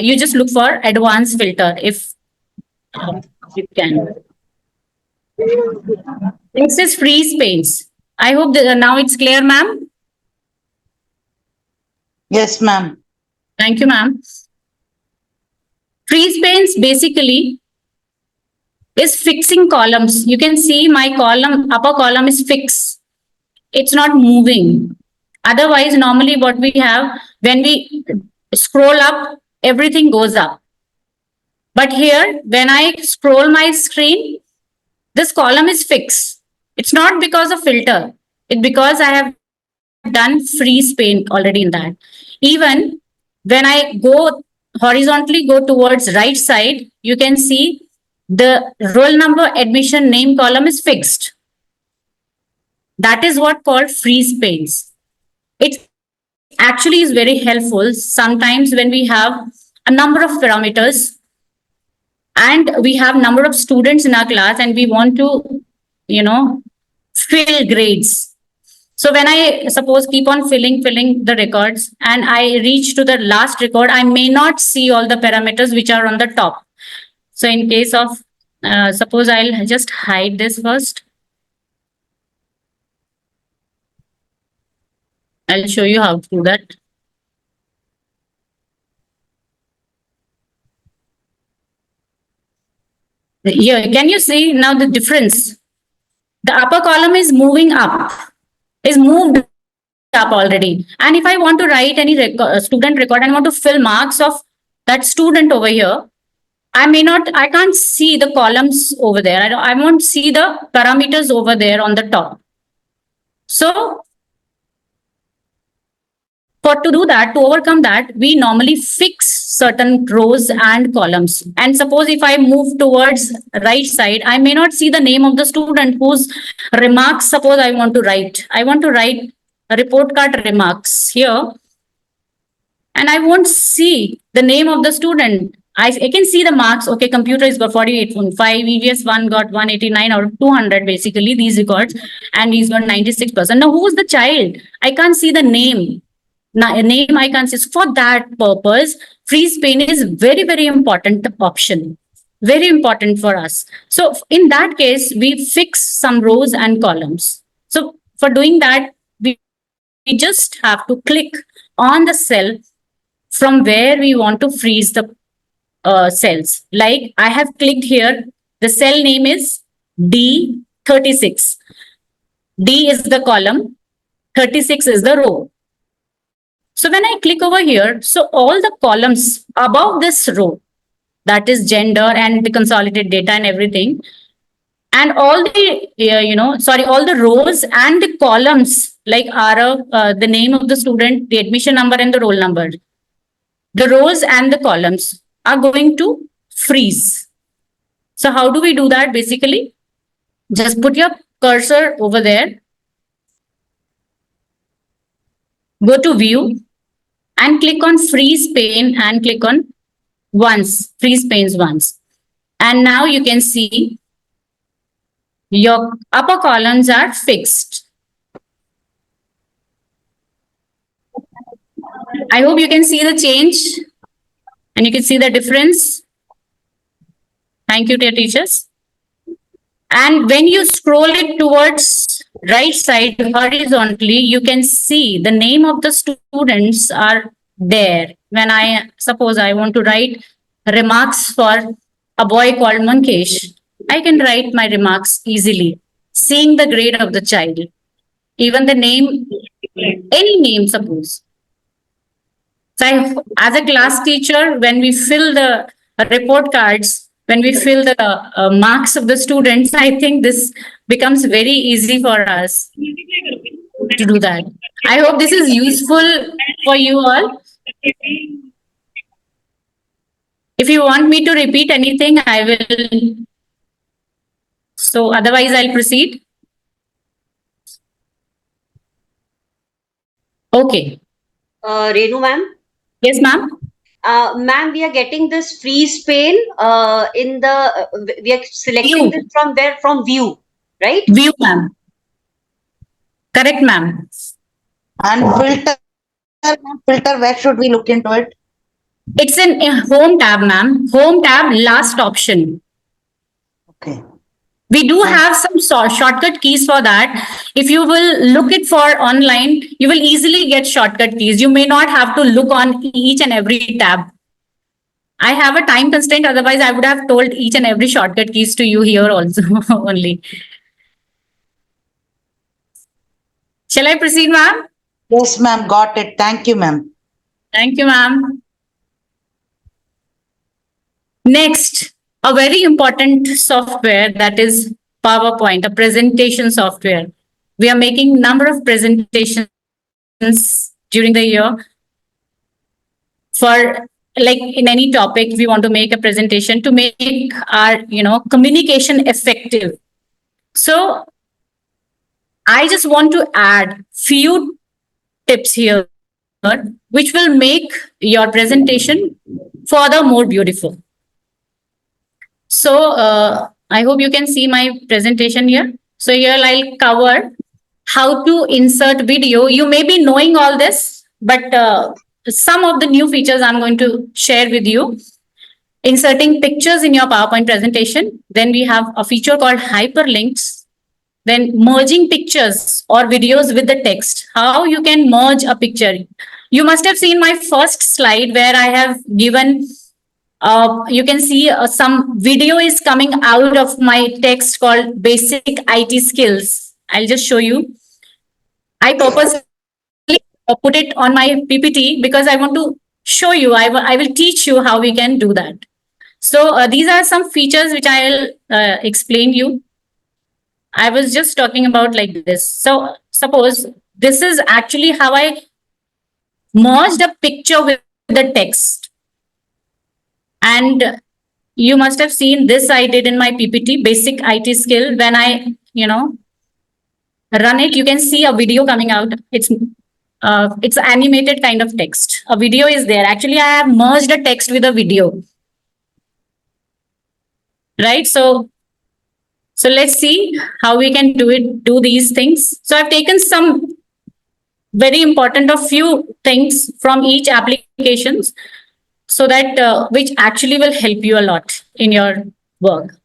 you just look for advanced filter if you can. This is freeze panes. I hope that now it's clear, ma'am. Yes, ma'am. Thank you, ma'am. Freeze panes basically is fixing columns. You can see my column, upper column is fixed. It's not moving. Otherwise, normally what we have, when we scroll up, everything goes up. But here, when I scroll my screen, this column is fixed. It's not because of filter. It's because I have done freeze pane already in that. Even when I go horizontally, go towards right side, you can see the roll number, admission, name column is fixed. That is what called freeze panes. It actually is very helpful sometimes when we have a number of parameters and we have number of students in our class and we want to, fill grades. So when I suppose keep on filling the records and I reach to the last record, I may not see all the parameters which are on the top. So in case of, suppose I'll just hide this first. I'll show you how to do that. Here, can you see now the difference? The upper column is moving up, is moved up already. And if I want to write any student record and want to fill marks of that student over here, I can't see the columns over there. I won't see the parameters over there on the top. So to do that, to overcome that, we normally fix certain rows and columns. And suppose if I move towards right side, I may not see the name of the student whose remarks, suppose I want to write. I want to write a report card remarks here. And I won't see the name of the student. I can see the marks. Okay, computer is got 48.5, EVS 1 got 189 out of 200, basically, these records, and he's got 96%. Now, who's the child? I can't see the name. Name I can't see. So for that purpose, freeze pane is very, very important option. Very important for us. So in that case, we fix some rows and columns. So for doing that, we just have to click on the cell from where we want to freeze the cells. Like I have clicked here, the cell name is D36. D is the column, 36 is the row. So when I click over here, so all the columns above this row, that is gender and the consolidated data and everything, and all the, all the rows and the columns like are the name of the student, the admission number and the roll number. The rows and the columns are going to freeze. So how do we do that? Basically, just put your cursor over there, go to view and click on freeze pane and click on once, freeze panes once. And now you can see your upper columns are fixed. I hope you can see the change and you can see the difference. Thank you, dear teachers. And when you scroll it towards right side horizontally, you can see the name of the students are there. When I suppose I want to write remarks for a boy called Mankesh, I can write my remarks easily, seeing the grade of the child, even the name, any name, suppose. So as a class teacher, when we fill the report cards, when we fill the marks of the students, I think this becomes very easy for us to do that. I hope this is useful for you all. If you want me to repeat anything, I will. So otherwise, I'll proceed. Okay. Renu ma'am. Yes, ma'am. Ma'am, we are getting this freeze pane in the, we are selecting View. this from where? From view, right? View, ma'am. Correct, ma'am. And filter, where should we look into it? It's in a home tab, ma'am. Home tab, last option. Okay. We do have some shortcut keys for that. If you will look it for online, you will easily get shortcut keys. You may not have to look on each and every tab. I have a time constraint. Otherwise, I would have told each and every shortcut keys to you here also only. Shall I proceed, ma'am? Yes, ma'am. Got it. Thank you, ma'am. Thank you, ma'am. Next, a very important software, that is PowerPoint, a presentation software. We are making number of presentations during the year. For like in any topic, we want to make a presentation to make our communication effective. So I just want to add few tips here which will make your presentation further more beautiful. So I hope you can see my presentation here. So here I'll cover how to insert video. You may be knowing all this, but some of the new features I'm going to share with you. Inserting pictures in your PowerPoint presentation. Then we have a feature called hyperlinks. Then merging pictures or videos with the text. How you can merge a picture. You must have seen my first slide where I have given you can see some video is coming out of my text called basic IT skills. I'll just show you. I purposely put it on my PPT because I want to show you. I will teach you how we can do that. So these are some features which I'll explain you. I was just talking about like this. So suppose this is actually how I merged a picture with the text. And you must have seen this I did in my PPT, basic IT skill. When I, run it, you can see a video coming out. It's animated kind of text. A video is there. Actually, I have merged a text with a video. right? So let's see how we can do these things. So I've taken some very important of few things from each applications, so that which actually will help you a lot in your work.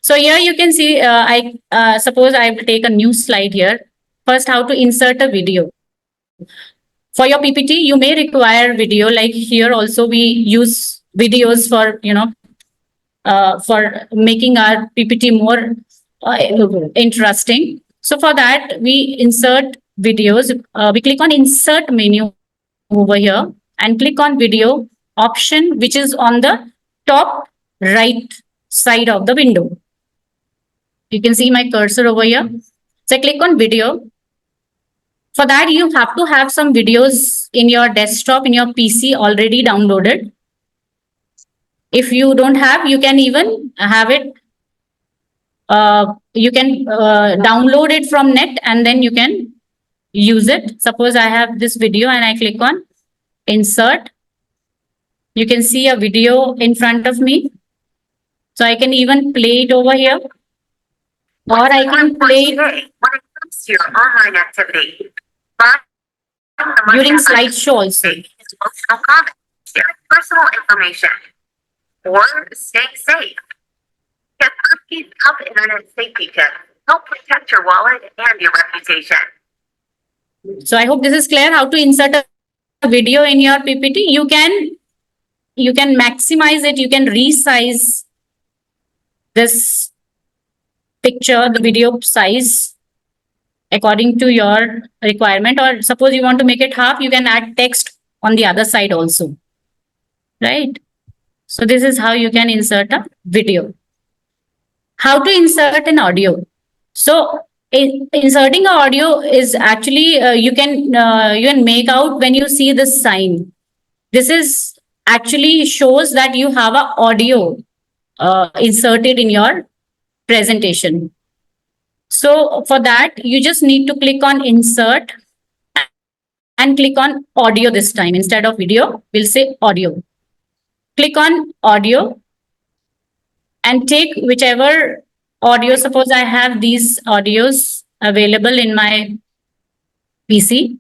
So here you can see, I suppose I will take a new slide here. First, how to insert a video. For your PPT, you may require video. Like here also we use videos for, for making our PPT more interesting. So for that, we insert videos. We click on insert menu over here and click on video option, which is on the top right side of the window. You can see my cursor over here. So I click on video. For that, you have to have some videos in your desktop, in your PC already downloaded. If you don't have, you can even have it. You can download it from net and then you can use it. Suppose I have this video and I click on insert. You can see a video in front of me. So I can even play it over here. Or I can play it When it comes to your online activity, during slideshow also. Emotional comments, sharing personal information, or staying safe. Get these top internet safety tips. Help protect your wallet and your reputation. So I hope this is clear how to insert a video in your PPT. You can maximize it. You can resize this picture, the video size according to your requirement. Or suppose you want to make it half, you can add text on the other side also, right? So this is how you can insert a video. How to insert an audio. So inserting an audio is actually, you can make out when you see this sign. This is actually shows that you have an audio inserted in your presentation. So for that, you just need to click on insert and click on audio this time. Instead of video, we'll say audio. Click on audio and take whichever audio. Suppose I have these audios available in my PC.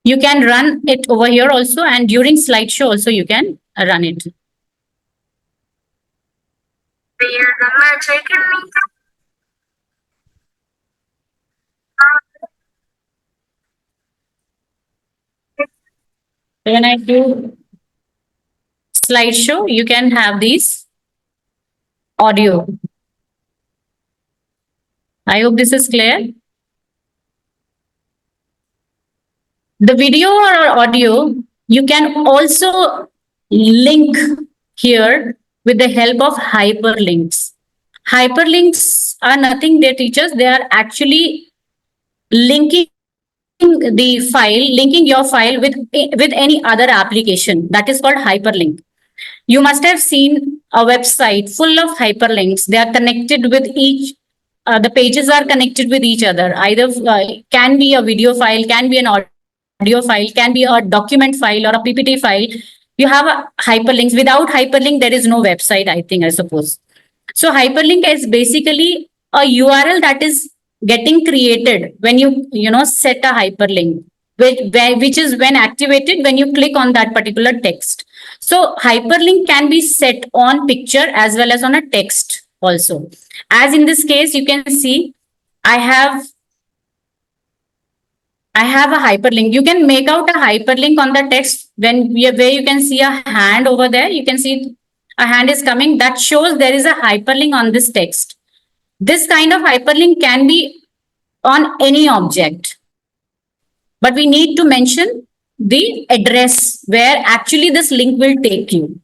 You can run it over here also, and during slideshow also you can run it. Fear the magic in me. When I do slideshow, you can have these audio. I hope this is clear. The video or audio, you can also link here with the help of hyperlinks. Hyperlinks are nothing, dear teachers. They are actually linking the file, linking your file with any other application. That is called hyperlink. You must have seen a website full of hyperlinks. They are connected with each, the pages are connected with each other. Either can be a video file, can be an audio file, can be a document file or a PPT file. You have a hyperlinks. Without hyperlink, there is no website, I suppose. So hyperlink is basically a URL that is getting created when you set a hyperlink, which is when activated when you click on that particular text. So hyperlink can be set on picture as well as on a text also. As in this case, you can see I have a hyperlink. You can make out a hyperlink on the text where you can see a hand over there. You can see a hand is coming. That shows there is a hyperlink on this text. This kind of hyperlink can be on any object, but we need to mention the address where actually this link will take you.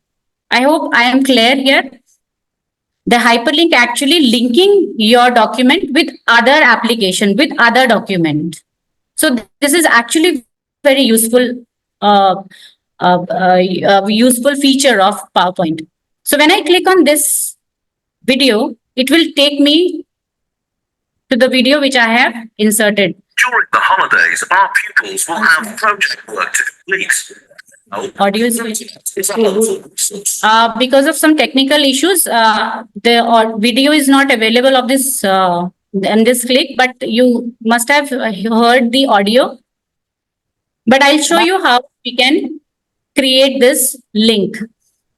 I hope I am clear here. The hyperlink actually linking your document with other application, with other document. So this is actually very useful, useful feature of PowerPoint. So when I click on this video, it will take me to the video which I have inserted. During the holidays, our pupils will have project work to complete. Audio is because of some technical issues, the video is not available of this in this click, but you must have heard the audio. But I'll show you how we can create this link.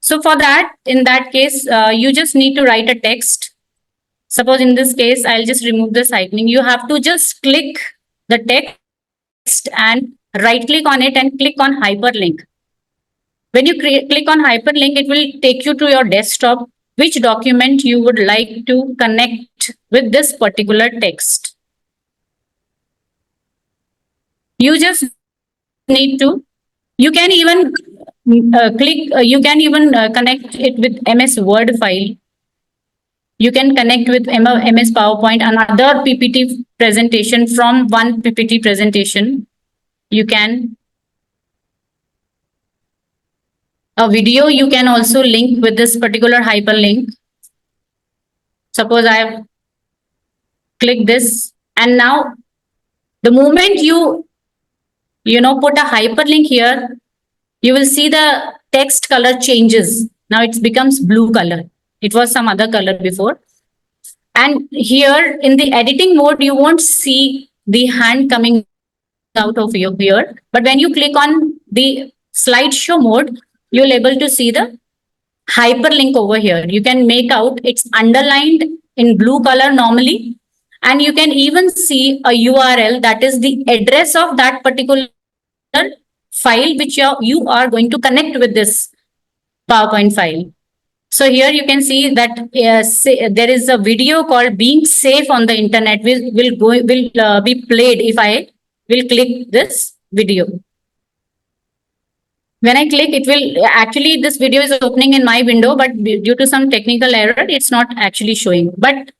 So for that, in that case, you just need to write a text. Suppose in this case, I'll just remove this icon. You have to just click the text and right click on it and click on hyperlink. When you click on hyperlink, it will take you to your desktop, which document you would like to connect with this particular text. You just need to, you can even you can even connect it with MS Word file. You can connect with MS PowerPoint, another PPT presentation from one PPT presentation. You can a video, you can also link with this particular hyperlink. Suppose I have clicked this, and now the moment you put a hyperlink here, you will see the text color changes. Now it becomes blue color. It was some other color before. And here in the editing mode, you won't see the hand coming out of you here. But when you click on the slideshow mode, you'll able to see the hyperlink over here. You can make out it's underlined in blue color normally. And you can even see a URL, that is the address of that particular file which you are going to connect with this PowerPoint file. So here you can see that there is a video called "Being Safe on the Internet" will be played if I will click this video. When I click, it will actually, this video is opening in my window, but due to some technical error, it's not actually showing. But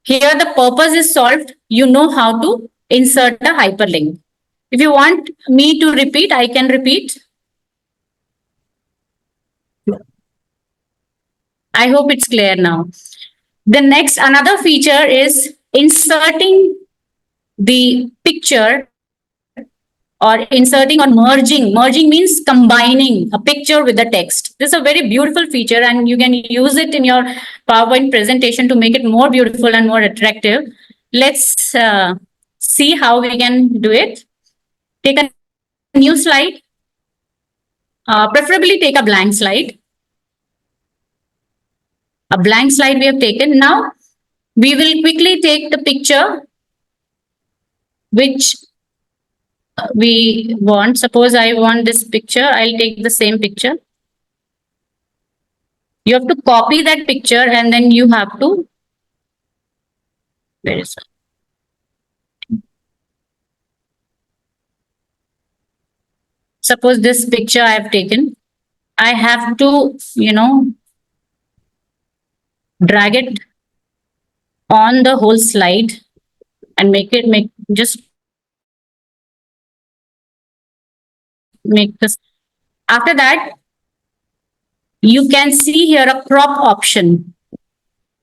here the purpose is solved. You know how to insert a hyperlink. If you want me to repeat, I can repeat. I hope it's clear now. The next, another feature is inserting the picture or inserting or merging. Merging means combining a picture with the text. This is a very beautiful feature, and you can use it in your PowerPoint presentation to make it more beautiful and more attractive. Let's see how we can do it. Take a new slide. Preferably take a blank slide. A blank slide we have taken. Now, we will quickly take the picture which we want. Suppose I want this picture. I'll take the same picture. You have to copy that picture, and then you have to, where is it? Suppose this picture I have taken. I have to, drag it on the whole slide and make this. After that, you can see here a crop option.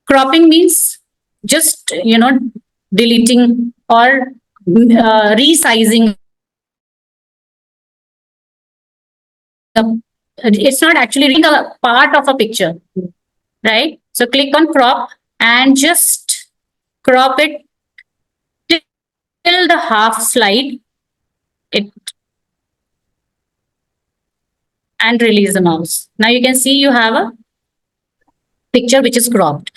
Cropping means just, deleting or resizing. It's not actually reading a part of a picture, right? So click on crop and just crop it till the half slide. And release the mouse. Now you can see you have a picture which is cropped.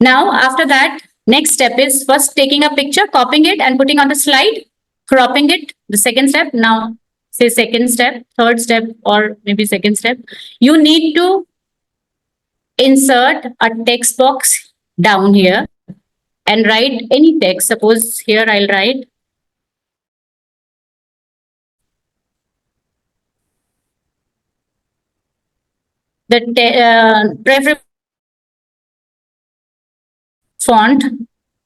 Now after that, next step is first taking a picture, copying it and putting on the slide, cropping it. The second step, now say second step, third step, or maybe second step. You need to insert a text box down here and write any text. Suppose here I'll write the preferred font.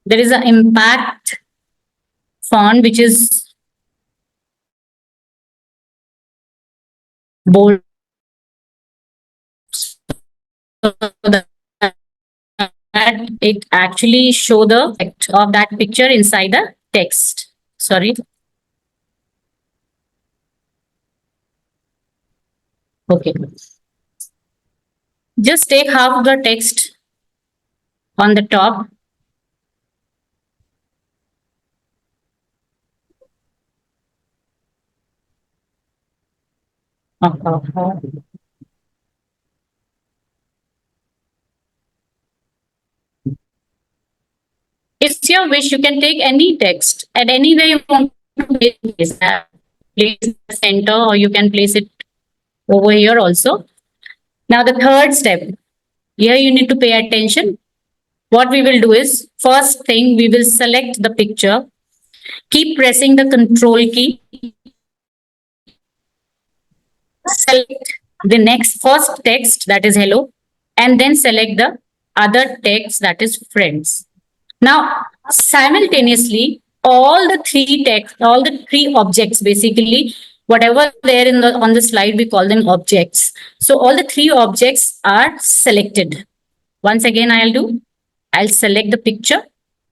There is an impact font which is bold. So that it actually show the effect of that picture inside the text. Sorry. Okay. Just take half the text on the top. It's your wish. You can take any text and any way you want to place that. Place in the center, or you can place it over here also. Now the third step. Here you need to pay attention. What we will do is, first thing, we will select the picture. Keep pressing the control key. Select the next first text, that is hello, and then select the other text, that is friends. Now, simultaneously, all the three objects, basically, whatever there in the on the slide, we call them objects. So all the three objects are selected. Once again, I'll select the picture,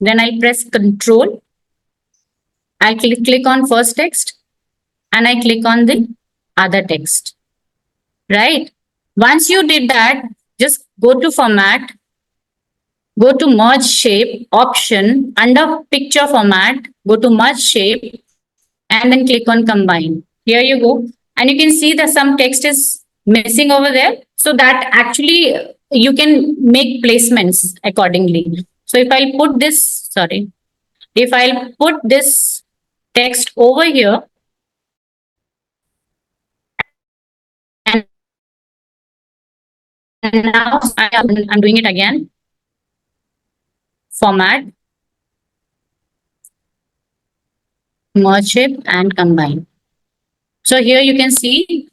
then I'll press control. I'll click on first text, and I click on the other text. Right? Once you did that, just go to format. Go to merge shape option under picture format, go to merge shape and then click on combine. Here you go. And you can see that some text is missing over there. So that actually you can make placements accordingly. So if I'll put this text over here, and now I'm doing it again. Format, merge shape and combine. So here you can see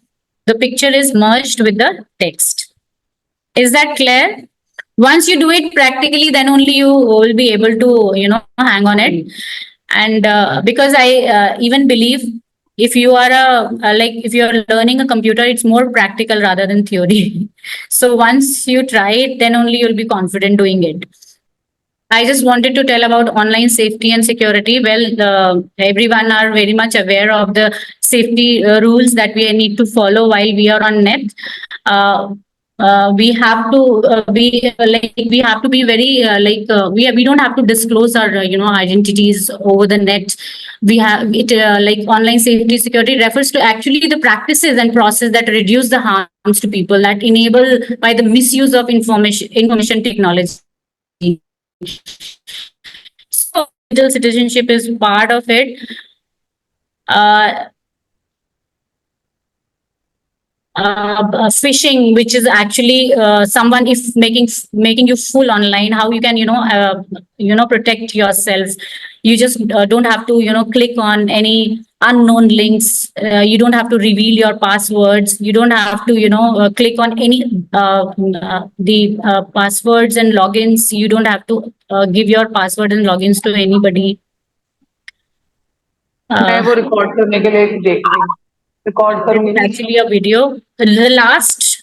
the picture is merged with the text. Is that clear? Once you do it practically, then only you will be able to, hang on it. And because I even believe if you are if you are learning a computer, it's more practical rather than theory. So once you try it, then only you'll be confident doing it. I just wanted to tell about online safety and security. Well, everyone are very much aware of the safety rules that we need to follow while we are on net. We have to be very we don't have to disclose our identities over the net. We have it online safety security refers to actually the practices and process that reduce the harms to people, that enable by the misuse of information technology. So digital citizenship is part of it. Phishing, which is actually someone if making you fool online, how you can protect yourself. You just don't have to click on any unknown links. You don't have to reveal your passwords. You don't have to click on any the passwords and logins. You don't have to give your password and logins to anybody. मैं वो record करने के लिए देख रही हूँ. Record करूँगी. It's actually a video. The last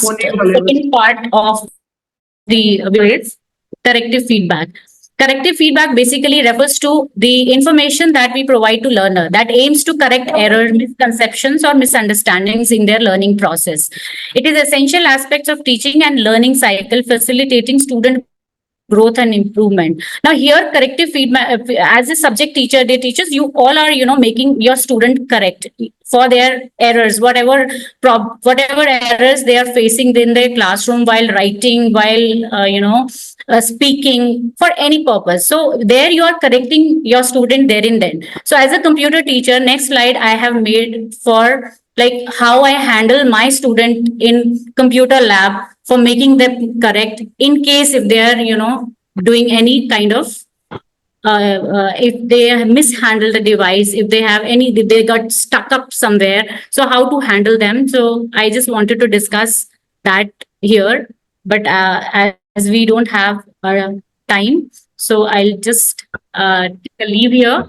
second part of the is corrective feedback. Corrective feedback basically refers to the information that we provide to learner that aims to correct errors, misconceptions, or misunderstandings in their learning process. It is essential aspects of teaching and learning cycle, facilitating student growth and improvement. Now here, corrective feedback, as a subject teacher, they teachers, you all are, making your student correct for their errors, whatever errors they are facing in their classroom while writing, while, speaking, for any purpose. So there you are correcting your student there and then. So as a computer teacher, next slide I have made for like how I handle my student in computer lab for making them correct in case if they are, doing any kind of, if they mishandle the device, if they got stuck up somewhere. So how to handle them. So I just wanted to discuss that here, but as we don't have time, so I'll just leave here.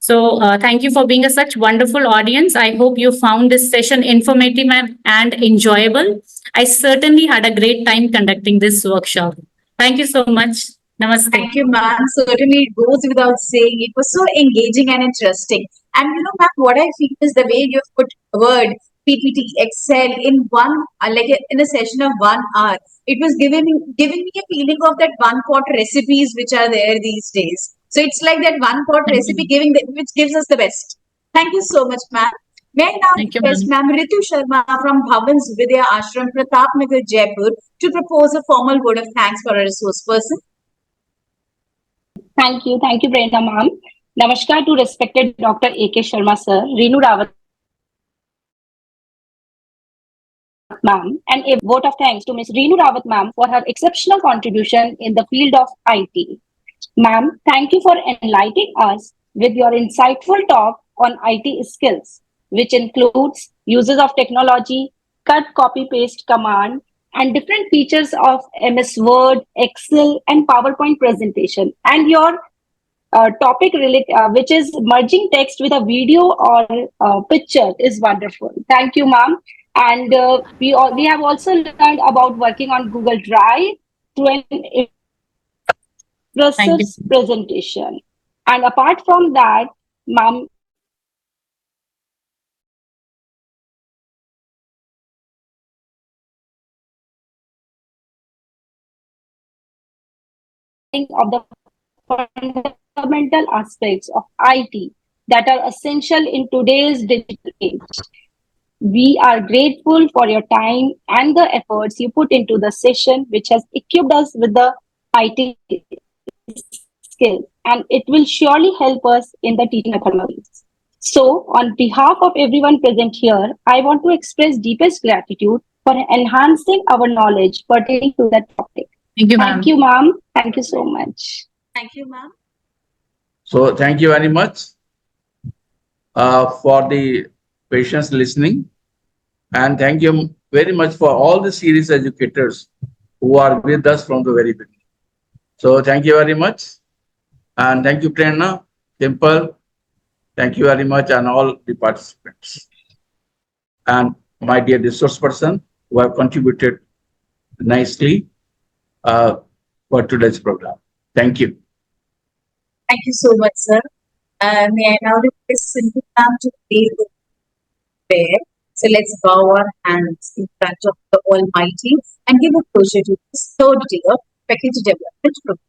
So thank you for being such wonderful audience. I hope you found this session informative and enjoyable. I certainly had a great time conducting this workshop. Thank you so much. Namaste. Thank you, ma'am. Certainly, it goes without saying. It was so engaging and interesting. And ma'am, what I feel is the way you've put word, PPT, Excel in one, in a session of 1 hour. It was giving me a feeling of that one pot recipes which are there these days. So it's like that one pot Thank recipe you. which gives us the best. Thank you so much, ma'am. May I now Thank you, request ma'am. Ma'am Ritu Sharma from Bhavans Vidya Ashram, Pratap Nagar, Jaipur, to propose a formal word of thanks for our resource person. Thank you, Prerna ma'am. Namaskar to respected Dr. A.K. Sharma sir, Renu Rawat ma'am, and a vote of thanks to Ms. Renu Rawat ma'am for her exceptional contribution in the field of IT. Ma'am, thank you for enlightening us with your insightful talk on IT skills, which includes uses of technology, cut, copy, paste command, and different features of MS Word, Excel, and PowerPoint presentation, and your topic which is merging text with a video or picture is wonderful. Thank you, ma'am. And we have also learned about working on Google Drive through an Thank you. impressive presentation. And apart from that, ma'am, of the fundamental aspects of IT that are essential in today's digital age. We are grateful for your time and the efforts you put into the session, which has equipped us with the IT skills, and it will surely help us in the teaching methodologies. So, on behalf of everyone present here, I want to express deepest gratitude for enhancing our knowledge pertaining to that topic. Thank you, ma'am. Thank you, ma'am. Thank you so much. Thank you, ma'am. So thank you very much for the patience listening. And thank you very much for all the series educators who are with us from the very beginning. So thank you very much. And thank you, Prerna, Dimple. Thank you very much, and all the participants. And my dear resource person who have contributed nicely for today's program. Thank you. Thank you so much, sir. May I now request Cindy ma'am to lead the prayer. So let's bow our hands in front of the Almighty and give a closure to this third day of faculty development program.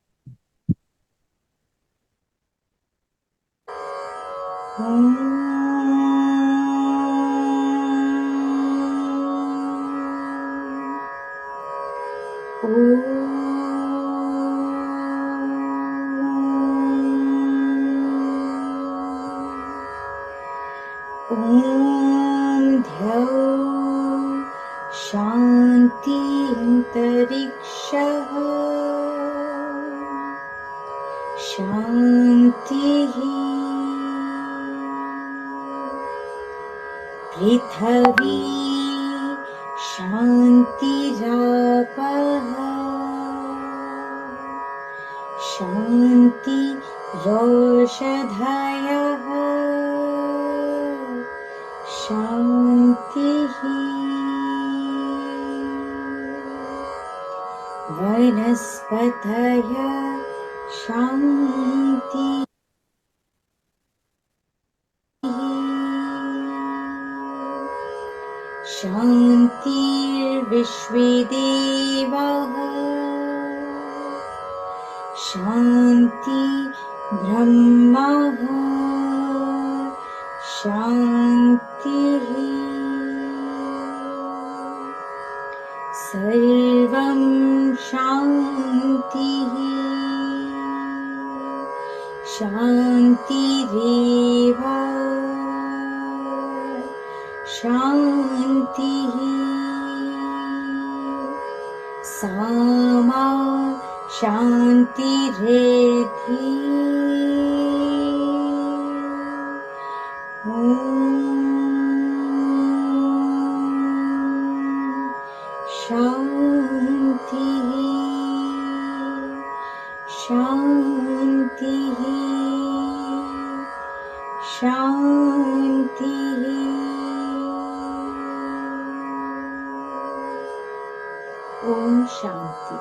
Om Dhyo Shanti Antarikshaha Shantihi Prithvi Shantirapaha Shanti Roshadhayaha Shantihi Vanaspataya Shanti Shantir Vishvedevaha Shanti Brahmaha Shantihi Sarvam Shantihi Shantireva Shantihi Sama Shantiredhi Shantihi Shantihi Shantihi Om Shanti.